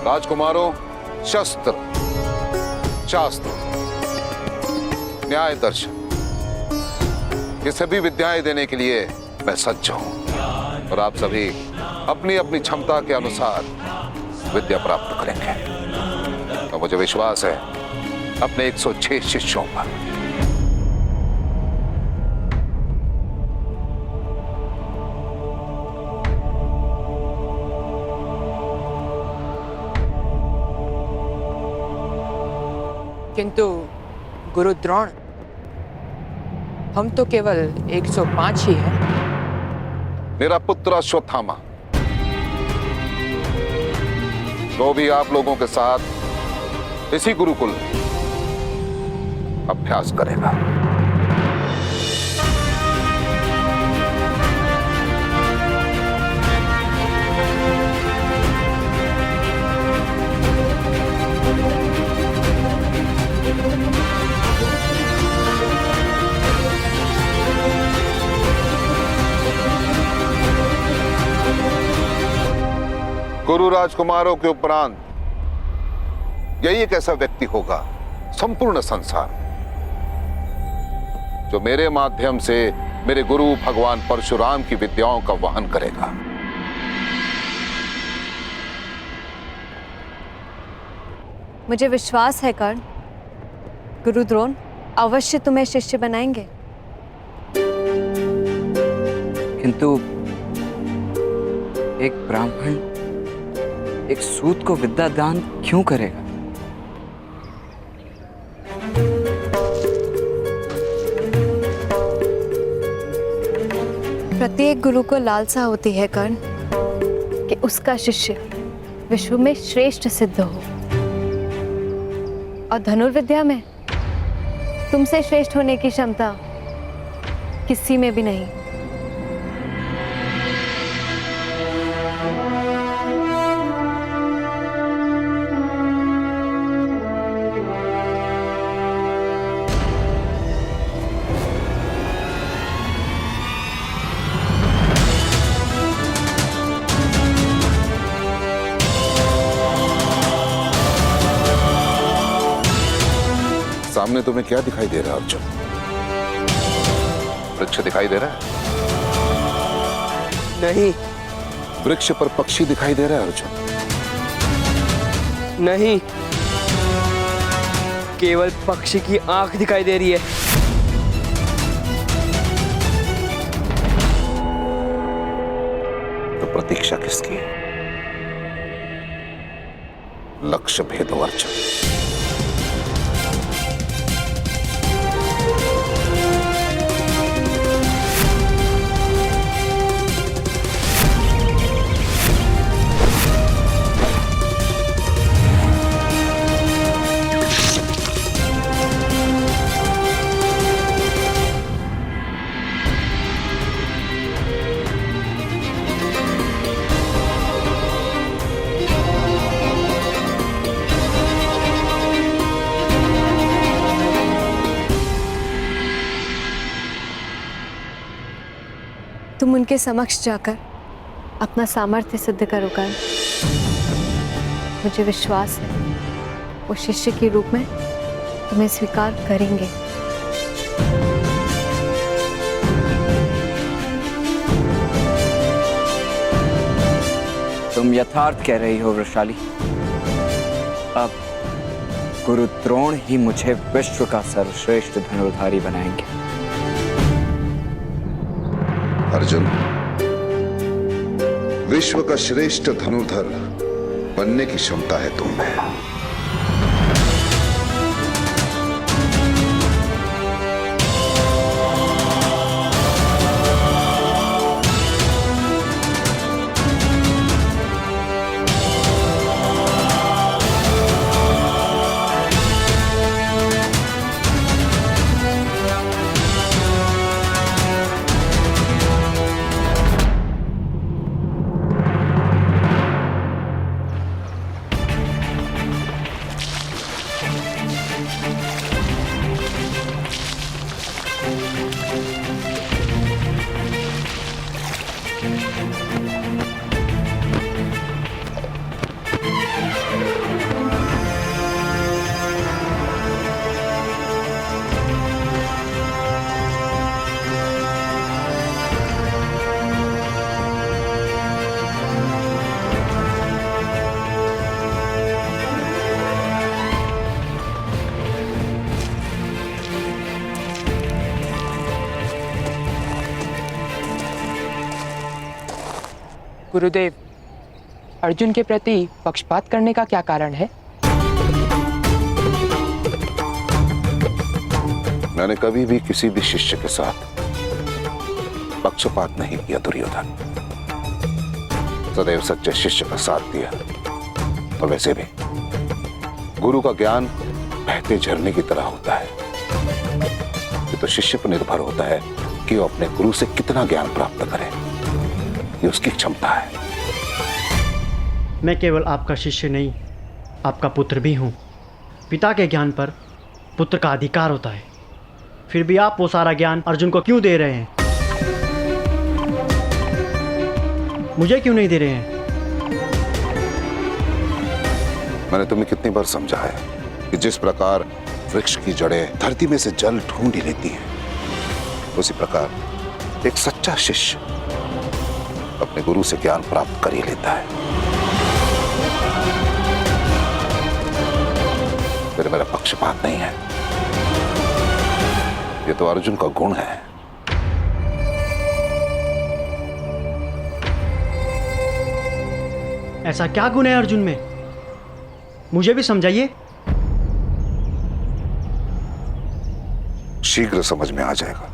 राजकुमारों, शस्त्र, शास्त्र, न्याय दर्शन, ये सभी विद्याएं देने के लिए मैं सज्ज हूं, और आप सभी अपनी अपनी क्षमता के अनुसार विद्या प्राप्त करेंगे। तो मुझे विश्वास है अपने 106 शिष्यों पर। किंतु गुरु द्रोण, हम तो केवल 105 ही हैं। मेरा पुत्र अश्वत्थामा तो भी आप लोगों के साथ इसी गुरुकुल अभ्यास करेगा। गुरु राजकुमारों के उपरांत यही एक ऐसा व्यक्ति होगा संपूर्ण संसार जो मेरे माध्यम से मेरे गुरु भगवान परशुराम की विद्याओं का वहन करेगा। मुझे विश्वास है कर्ण, गुरु द्रोण अवश्य तुम्हें शिष्य बनाएंगे। किंतु एक ब्राह्मण एक सूत को विद्या दान क्यों करेगा? प्रत्येक गुरु को लालसा होती है कर्ण कि उसका शिष्य विश्व में श्रेष्ठ सिद्ध हो, और धनुर्विद्या में तुमसे श्रेष्ठ होने की क्षमता किसी में भी नहीं। सामने तुम्हें क्या दिखाई दे रहा है अर्जुन? वृक्ष दिखाई दे रहा है? नहीं। वृक्ष पर पक्षी दिखाई दे रहा है अर्जुन? नहीं, केवल पक्षी की आंख दिखाई दे रही है। तो प्रतीक्षा किसकी है? लक्ष्य भेदो अर्जुन। तुम उनके समक्ष जाकर अपना सामर्थ्य सिद्ध करो कर्ण। मुझे विश्वास है वो शिष्य के रूप में तुम्हें स्वीकार करेंगे। तुम यथार्थ कह रही हो वृषाली। अब गुरु द्रोण ही मुझे विश्व का सर्वश्रेष्ठ धनुर्धारी बनाएंगे। अर्जुन, विश्व का श्रेष्ठ धनुर्धर बनने की क्षमता है तुम में। गुरुदेव, अर्जुन के प्रति पक्षपात करने का क्या कारण है? मैंने कभी भी किसी भी शिष्य के साथ पक्षपात नहीं किया दुर्योधन। सदैव सच्चे शिष्य का साथ दिया। और वैसे भी गुरु का ज्ञान बहते झरने की तरह होता है। ये तो शिष्य पर निर्भर होता है कि वो अपने गुरु से कितना ज्ञान प्राप्त करे। ये उसकी क्षमता है। मैं केवल आपका शिष्य नहीं, आपका पुत्र भी हूँ। पिता के ज्ञान पर पुत्र का अधिकार होता है। फिर भी आप वो सारा ज्ञान अर्जुन को क्यों दे रहे हैं? मुझे क्यों नहीं दे रहे हैं? मैंने तुम्हें कितनी बार समझाया कि जिस प्रकार वृक्ष की जड़ें धरती में से जल ढूंढ ही लेती हैं, उसी प्रकार एक सच्चा शिष्य अपने गुरु से ज्ञान प्राप्त कर ही लेता है। फिर मेरा पक्षपात नहीं है, ये तो अर्जुन का गुण है। ऐसा क्या गुण है अर्जुन में? मुझे भी समझाइए। शीघ्र समझ में आ जाएगा।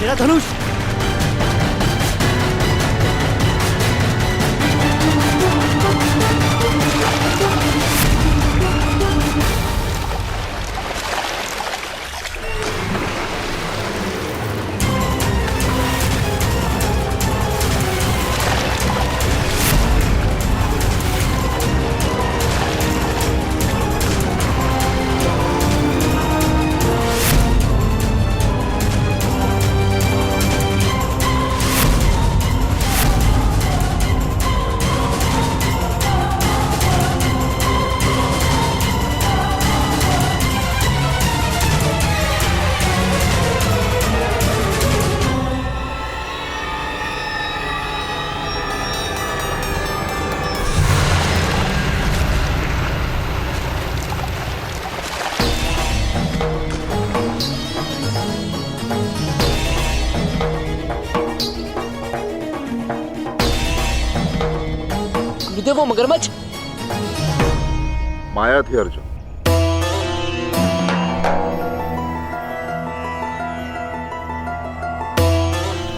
मेरा धनुष। वो मगरमच्छ माया थी अर्जुन।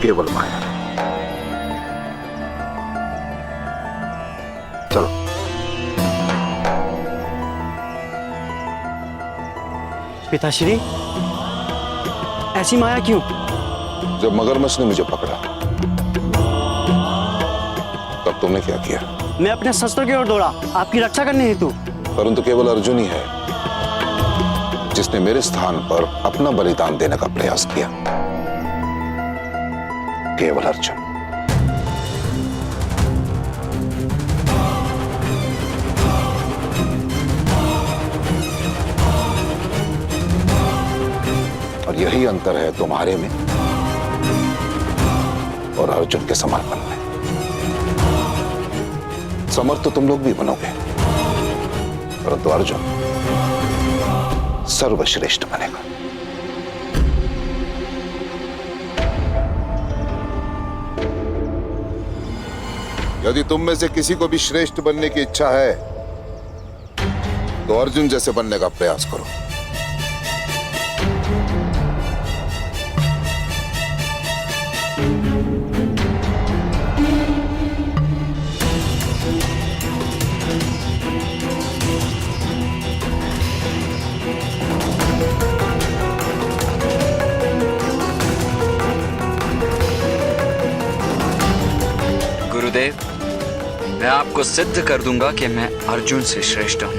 केवल माया। चलो। पिताश्री, ऐसी माया क्यों? जब मगरमच्छ ने मुझे पकड़ा तब तुमने क्या किया? मैं अपने शस्त्र की ओर दौड़ा, आपकी रक्षा करने हेतु। परंतु केवल अर्जुन ही है जिसने मेरे स्थान पर अपना बलिदान देने का प्रयास किया। केवल अर्जुन। और यही अंतर है तुम्हारे में और अर्जुन के समर्पण में। समर्थ तो तुम लोग भी बनोगे, परंतु अर्जुन सर्वश्रेष्ठ बनेगा। यदि तुम में से किसी को भी श्रेष्ठ बनने की इच्छा है तो अर्जुन जैसे बनने का प्रयास करो। गुरुदेव, मैं आपको सिद्ध कर दूंगा कि मैं अर्जुन से श्रेष्ठ हूं।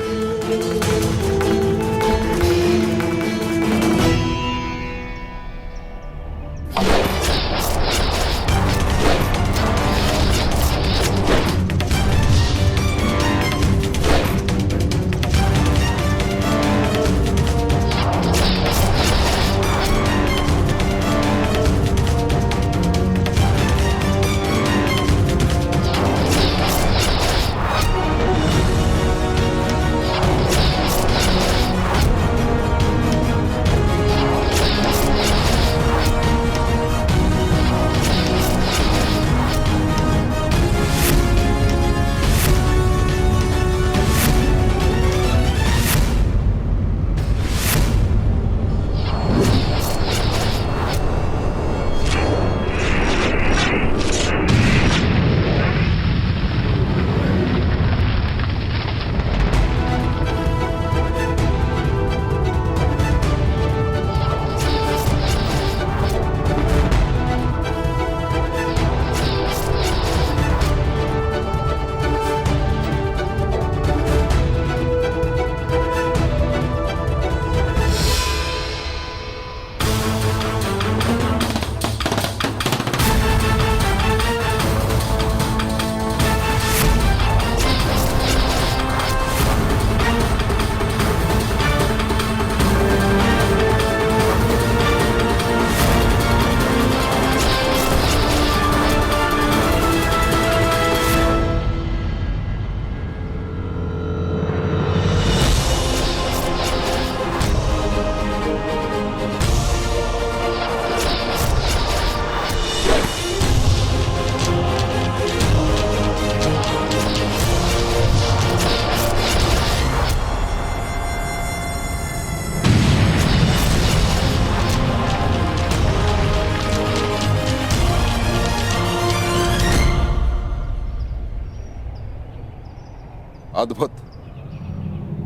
अद्भुत,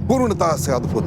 पूर्णता से अद्भुत।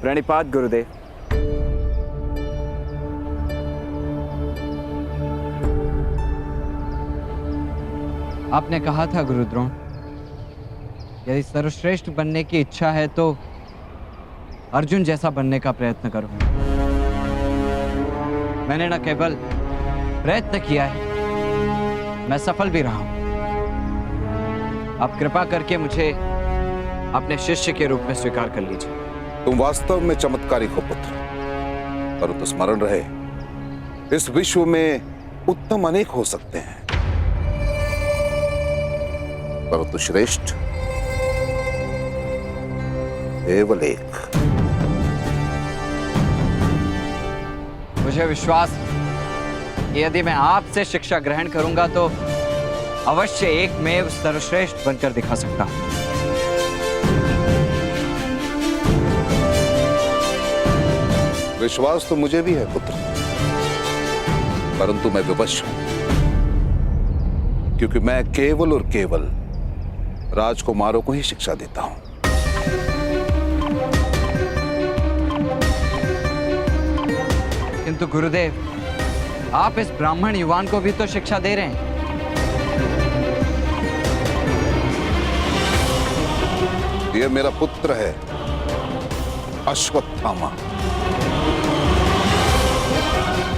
प्रणिपात गुरुदेव। आपने कहा था गुरुद्रोण, यदि सर्वश्रेष्ठ बनने की इच्छा है तो अर्जुन जैसा बनने का प्रयत्न करो। मैंने न केवल प्रयत्न किया है, मैं सफल भी रहा हूं। आप कृपा करके मुझे अपने शिष्य के रूप में स्वीकार कर लीजिए। तुम वास्तव में चमत्कारी हो पुत्र, परंतु स्मरण रहे, इस विश्व में उत्तम अनेक हो सकते हैं, परंतु श्रेष्ठ केवल एक। मुझे विश्वास है कि यदि मैं आपसे शिक्षा ग्रहण करूंगा तो अवश्य एक में सर्वश्रेष्ठ बनकर दिखा सकता हूं। विश्वास तो मुझे भी है पुत्र, परंतु मैं विवश हूं, क्योंकि मैं केवल और केवल राजकुमारों को ही शिक्षा देता हूं। किंतु गुरुदेव, आप इस ब्राह्मण युवान को भी तो शिक्षा दे रहे हैं। यह मेरा पुत्र है, अश्वत्थामा,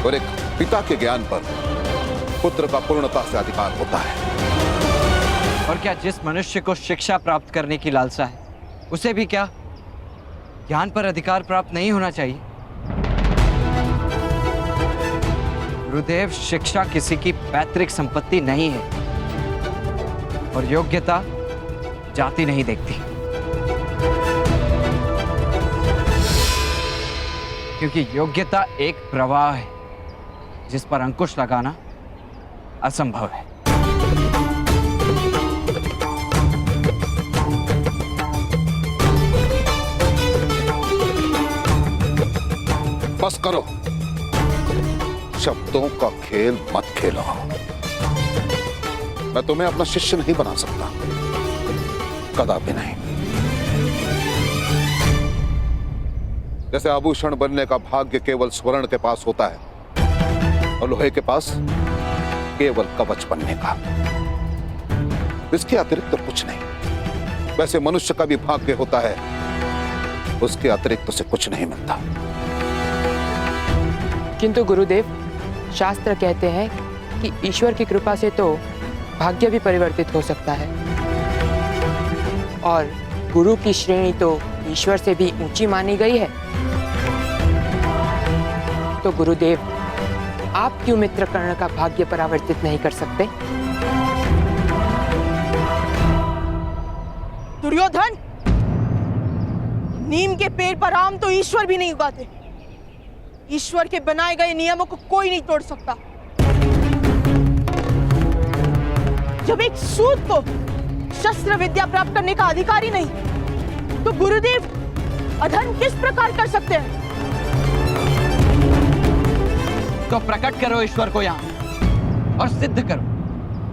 और एक पिता के ज्ञान पर पुत्र का पूर्णता से अधिकार होता है। और क्या जिस मनुष्य को शिक्षा प्राप्त करने की लालसा है, उसे भी क्या ज्ञान पर अधिकार प्राप्त नहीं होना चाहिए? गुरुदेव, शिक्षा किसी की पैतृक संपत्ति नहीं है, और योग्यता जाति नहीं देखती, क्योंकि योग्यता एक प्रवाह है जिस पर अंकुश लगाना असंभव है। बस करो, शब्दों का खेल मत खेलो। मैं तुम्हें अपना शिष्य नहीं बना सकता, कदापि नहीं। जैसे आभूषण बनने का भाग्य केवल स्वर्ण के पास होता है और लोहे के पास केवल कवच बनने का, इसके अतिरिक्त तो कुछ नहीं। वैसे मनुष्य का भी भाग्य होता है, उसके अतिरिक्त उसे कुछ नहीं मिलता। किंतु गुरुदेव, शास्त्र कहते हैं कि ईश्वर की कृपा से तो भाग्य भी परिवर्तित हो सकता है, और गुरु की श्रेणी तो ईश्वर से भी ऊंची मानी गई है। तो गुरुदेव, आप क्यों मित्र कर्ण का भाग्य परिवर्तित नहीं कर सकते? दुर्योधन, नीम के पेड़ पर आम तो ईश्वर भी नहीं उगाते। ईश्वर के बनाए गए नियमों को कोई नहीं तोड़ सकता। जब एक सूत को शस्त्र विद्या प्राप्त करने का अधिकार ही नहीं, तो गुरुदेव अधर्म किस प्रकार कर सकते हैं? तो प्रकट करो ईश्वर को यहाँ और सिद्ध करो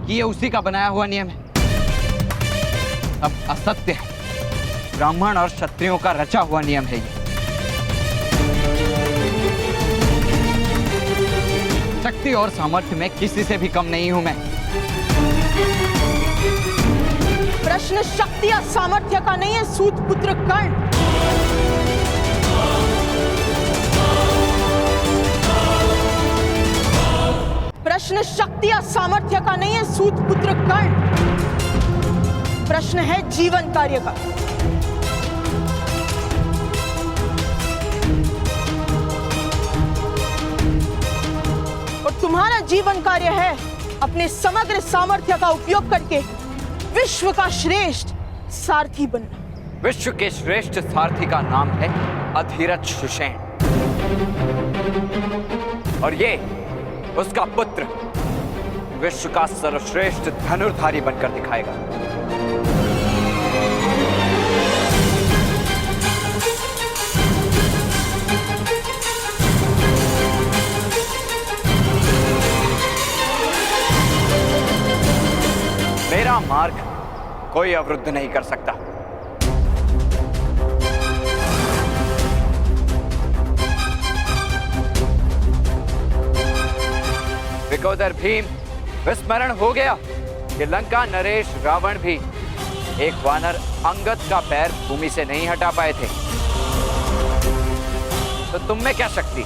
कि ये उसी का बनाया हुआ नियम है। अब असत्य है, ब्राह्मण और क्षत्रियों का रचा हुआ नियम है ये। शक्ति और सामर्थ्य में किसी से भी कम नहीं हूं मैं। प्रश्न शक्ति या सामर्थ्य का नहीं है सूत पुत्र कर्ण। प्रश्न शक्ति या सामर्थ्य का नहीं है सूत पुत्र कर्ण। प्रश्न है जीवन कार्य का। और तुम्हारा जीवन कार्य है अपने समग्र सामर्थ्य का उपयोग करके विश्व का श्रेष्ठ सारथी बनना। विश्व के श्रेष्ठ सारथी का नाम है अधीरथ सुषेण, और ये उसका पुत्र विश्व का सर्वश्रेष्ठ धनुर्धारी बनकर दिखाएगा। मेरा मार्ग कोई अवरुद्ध नहीं कर सकता। विकोदर भीम, विस्मरण हो गया कि लंका नरेश रावण भी एक वानर अंगद का पैर भूमि से नहीं हटा पाए थे। तो तुम में क्या शक्ति?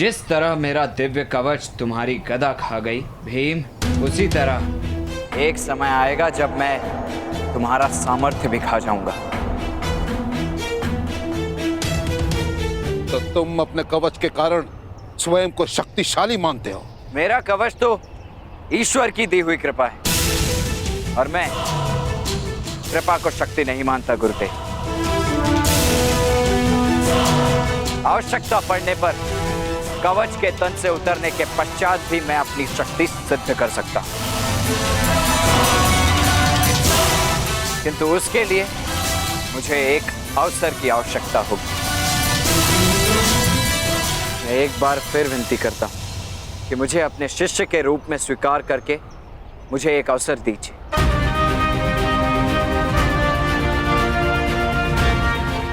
जिस तरह मेरा दिव्य कवच तुम्हारी गदा खा गई भीम, उसी तरह एक समय आएगा जब मैं तुम्हारा सामर्थ्य भी खा जाऊंगा। तो तुम अपने कवच के कारण स्वयं को शक्तिशाली मानते हो? मेरा कवच तो ईश्वर की दी हुई कृपा है और मैं कृपा को शक्ति नहीं मानता गुरुदेव। आवश्यकता पड़ने पर कवच के तन से उतरने के पश्चात भी मैं अपनी शक्ति सिद्ध कर सकता हूं, किंतु उसके लिए मुझे एक अवसर की आवश्यकता होगी। मैं एक बार फिर विनती करता हूं कि मुझे अपने शिष्य के रूप में स्वीकार करके मुझे एक अवसर दीजिए।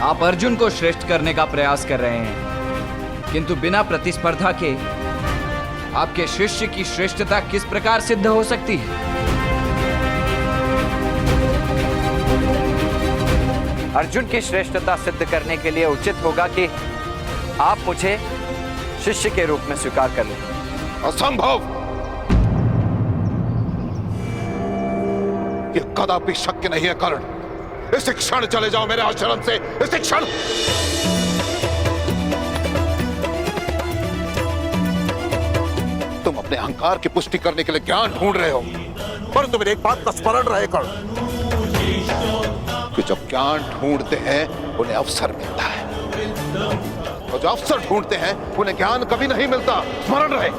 आप अर्जुन को श्रेष्ठ करने का प्रयास कर रहे हैं, किंतु बिना प्रतिस्पर्धा के आपके शिष्य की श्रेष्ठता किस प्रकार सिद्ध हो सकती है? अर्जुन की श्रेष्ठता सिद्ध करने के लिए उचित होगा कि आप मुझे शिष्य के रूप में स्वीकार कर लें। असंभव! यह कदापि शक्य नहीं है कर्ण। इस क्षण चले जाओ मेरे आश्रम से, इस क्षण। तुम अपने अहंकार की पुष्टि करने के लिए ज्ञान ढूंढ रहे हो, परंतु मेरी एक बात का स्मरण रहे कर्ण कि जब ज्ञान ढूंढते हैं उन्हें अवसर मिलता है, और जो अवसर ढूंढते हैं उन्हें ज्ञान कभी नहीं मिलता। स्मरण रहे।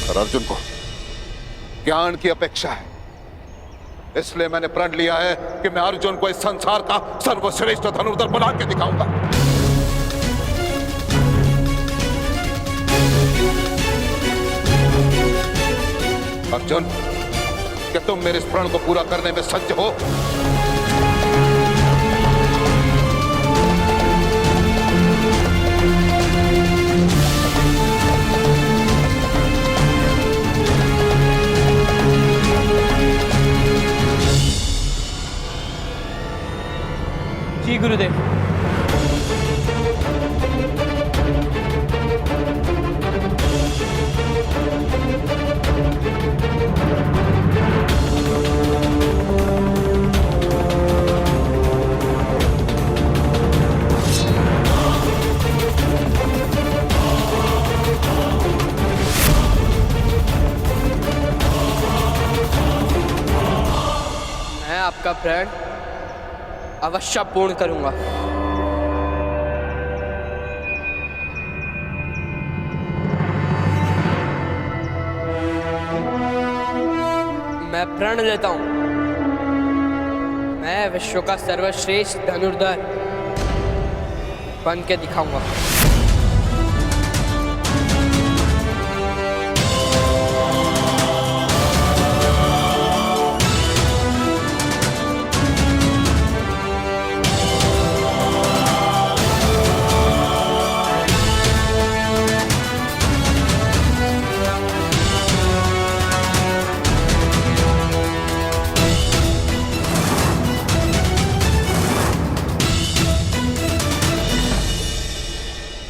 और अर्जुन को ज्ञान की अपेक्षा है, इसलिए मैंने प्रण लिया है कि मैं अर्जुन को इस संसार का सर्वश्रेष्ठ धनुर्धर बना के दिखाऊंगा। अर्जुन, क्या तुम मेरे इस प्रण को पूरा करने में सज्ज हो? जी गुरुदेव। मैं आपका प्रण अवश्य पूर्ण करूंगा। मैं प्रण लेता हूं, मैं विश्व का सर्वश्रेष्ठ धनुर्धर बन के दिखाऊंगा।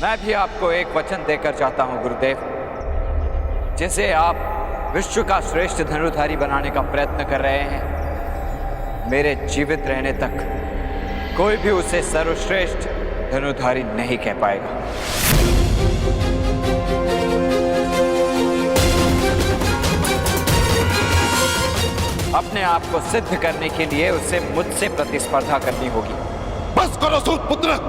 मैं भी आपको एक वचन देकर जाता हूं गुरुदेव, जिसे आप विश्व का श्रेष्ठ धनुर्धारी बनाने का प्रयत्न कर रहे हैं। मेरे जीवित रहने तक कोई भी उसे सर्वश्रेष्ठ धनुर्धारी नहीं कह पाएगा। अपने आप को सिद्ध करने के लिए उसे मुझसे प्रतिस्पर्धा करनी होगी। बस करो सूत पुत्र!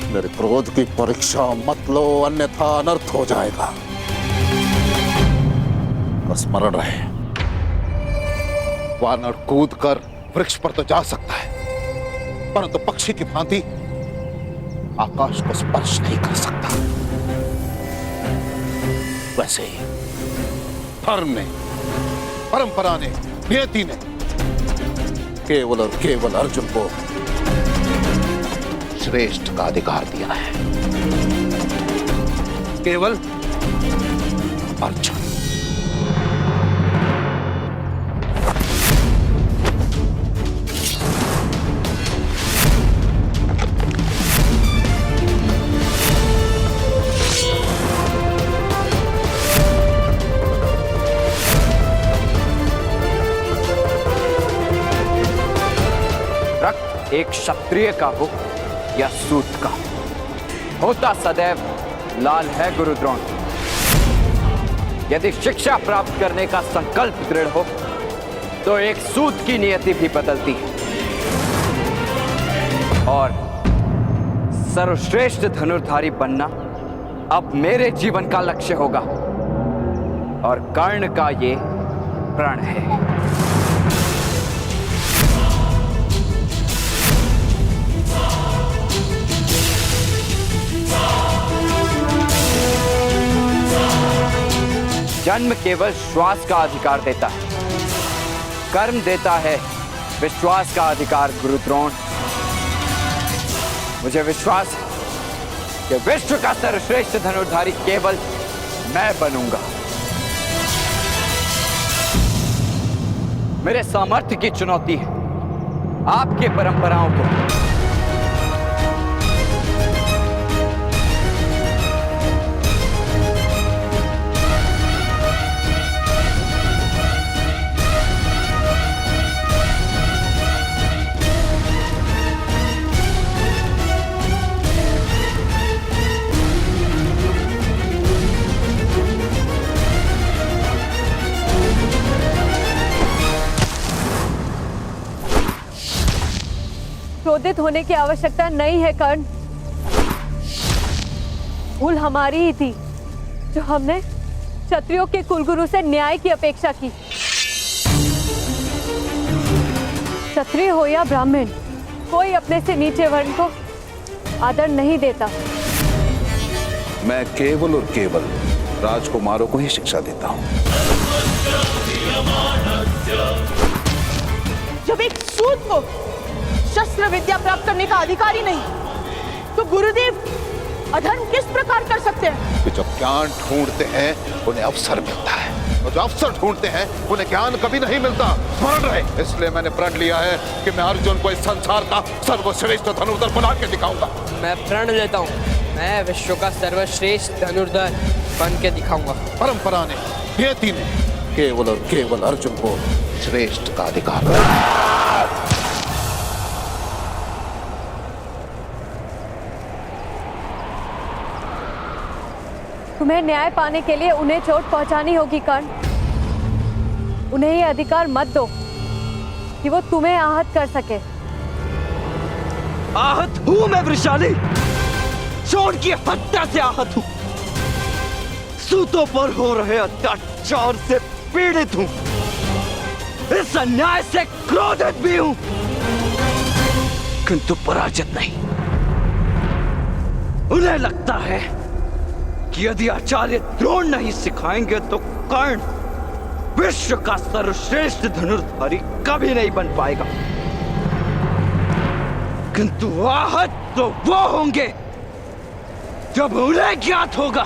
मेरे क्रोध की परीक्षा मत लो, अन्यथा अनर्थ हो जाएगा। स्मरण रहे, वानर कूद कर वृक्ष पर तो जा सकता है, परंतु पक्षी की भांति आकाश को स्पर्श नहीं कर सकता। वैसे ही धर्म ने, परंपरा ने, नियति ने केवल और केवल अर्जुन को श्रेष्ठ का अधिकार दिया है। केवल अर्जुन। रक्त एक क्षत्रिय का हो या सूत का, होता सदैव लाल है गुरु द्रोण। यदि शिक्षा प्राप्त करने का संकल्प दृढ़ हो तो एक सूत की नियति भी बदलती है, और सर्वश्रेष्ठ धनुर्धारी बनना अब मेरे जीवन का लक्ष्य होगा, और कर्ण का ये प्रण है। जन्म केवल श्वास का अधिकार देता है, कर्म देता है विश्वास का अधिकार गुरु द्रोण। मुझे विश्वास है कि विश्व का सर्वश्रेष्ठ धनुर्धारी केवल मैं बनूंगा। मेरे सामर्थ्य की चुनौती है आपके परंपराओं को। क्रोधित होने की आवश्यकता नहीं है कर्ण। भूल हमारी ही थी जो हमने क्षत्रियों के कुलगुरु से न्याय की अपेक्षा की। क्षत्रिय हो या ब्राह्मण, कोई अपने से नीचे वर्ण को आदर नहीं देता। मैं केवल और केवल राजकुमारों को ही शिक्षा देता हूं। जब एक सूत को शस्त्र विद्या प्राप्त करने का अधिकार ही नहीं, तो गुरुदेव अधर्म किस प्रकार कर सकते हैं? कि जब ज्ञान ढूंढते हैं उन्हें अवसर मिलता है, और जो अवसर ढूंढते हैं उन्हें ज्ञान कभी नहीं मिलता। स्मरण रहे, इसलिए मैंने प्रण लिया है कि मैं अर्जुन को इस संसार का सर्वश्रेष्ठ धनुर्धर बना के दिखाऊंगा। मैं प्रण लेता हूँ, मैं विश्व का सर्वश्रेष्ठ धनुर्धर बन के दिखाऊंगा। परंपरा ने, नियति ने केवल और केवल अर्जुन को श्रेष्ठ का अधिकार। तुम्हें न्याय पाने के लिए उन्हें चोट पहुंचानी होगी कर्ण। उन्हें ये अधिकार मत दो कि वो तुम्हें आहत कर सके। आहत हूं मैं वृषाली, चोट की हत्या से आहत हूं, सूतों पर हो रहे अत्याचार से पीड़ित हूं, इस अन्याय से क्रोधित भी हूं, किंतु पराजित नहीं। उन्हें लगता है कि यदि आचार्य द्रोण नहीं सिखाएंगे तो कर्ण विश्व का सर्वश्रेष्ठ धनुर्धारी कभी नहीं बन पाएगा। किंतु आहत तो वो होंगे जब उन्हें ज्ञात होगा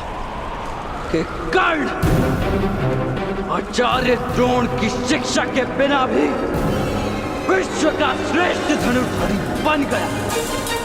कि कर्ण आचार्य द्रोण की शिक्षा के बिना भी विश्व का श्रेष्ठ धनुर्धारी बन गया।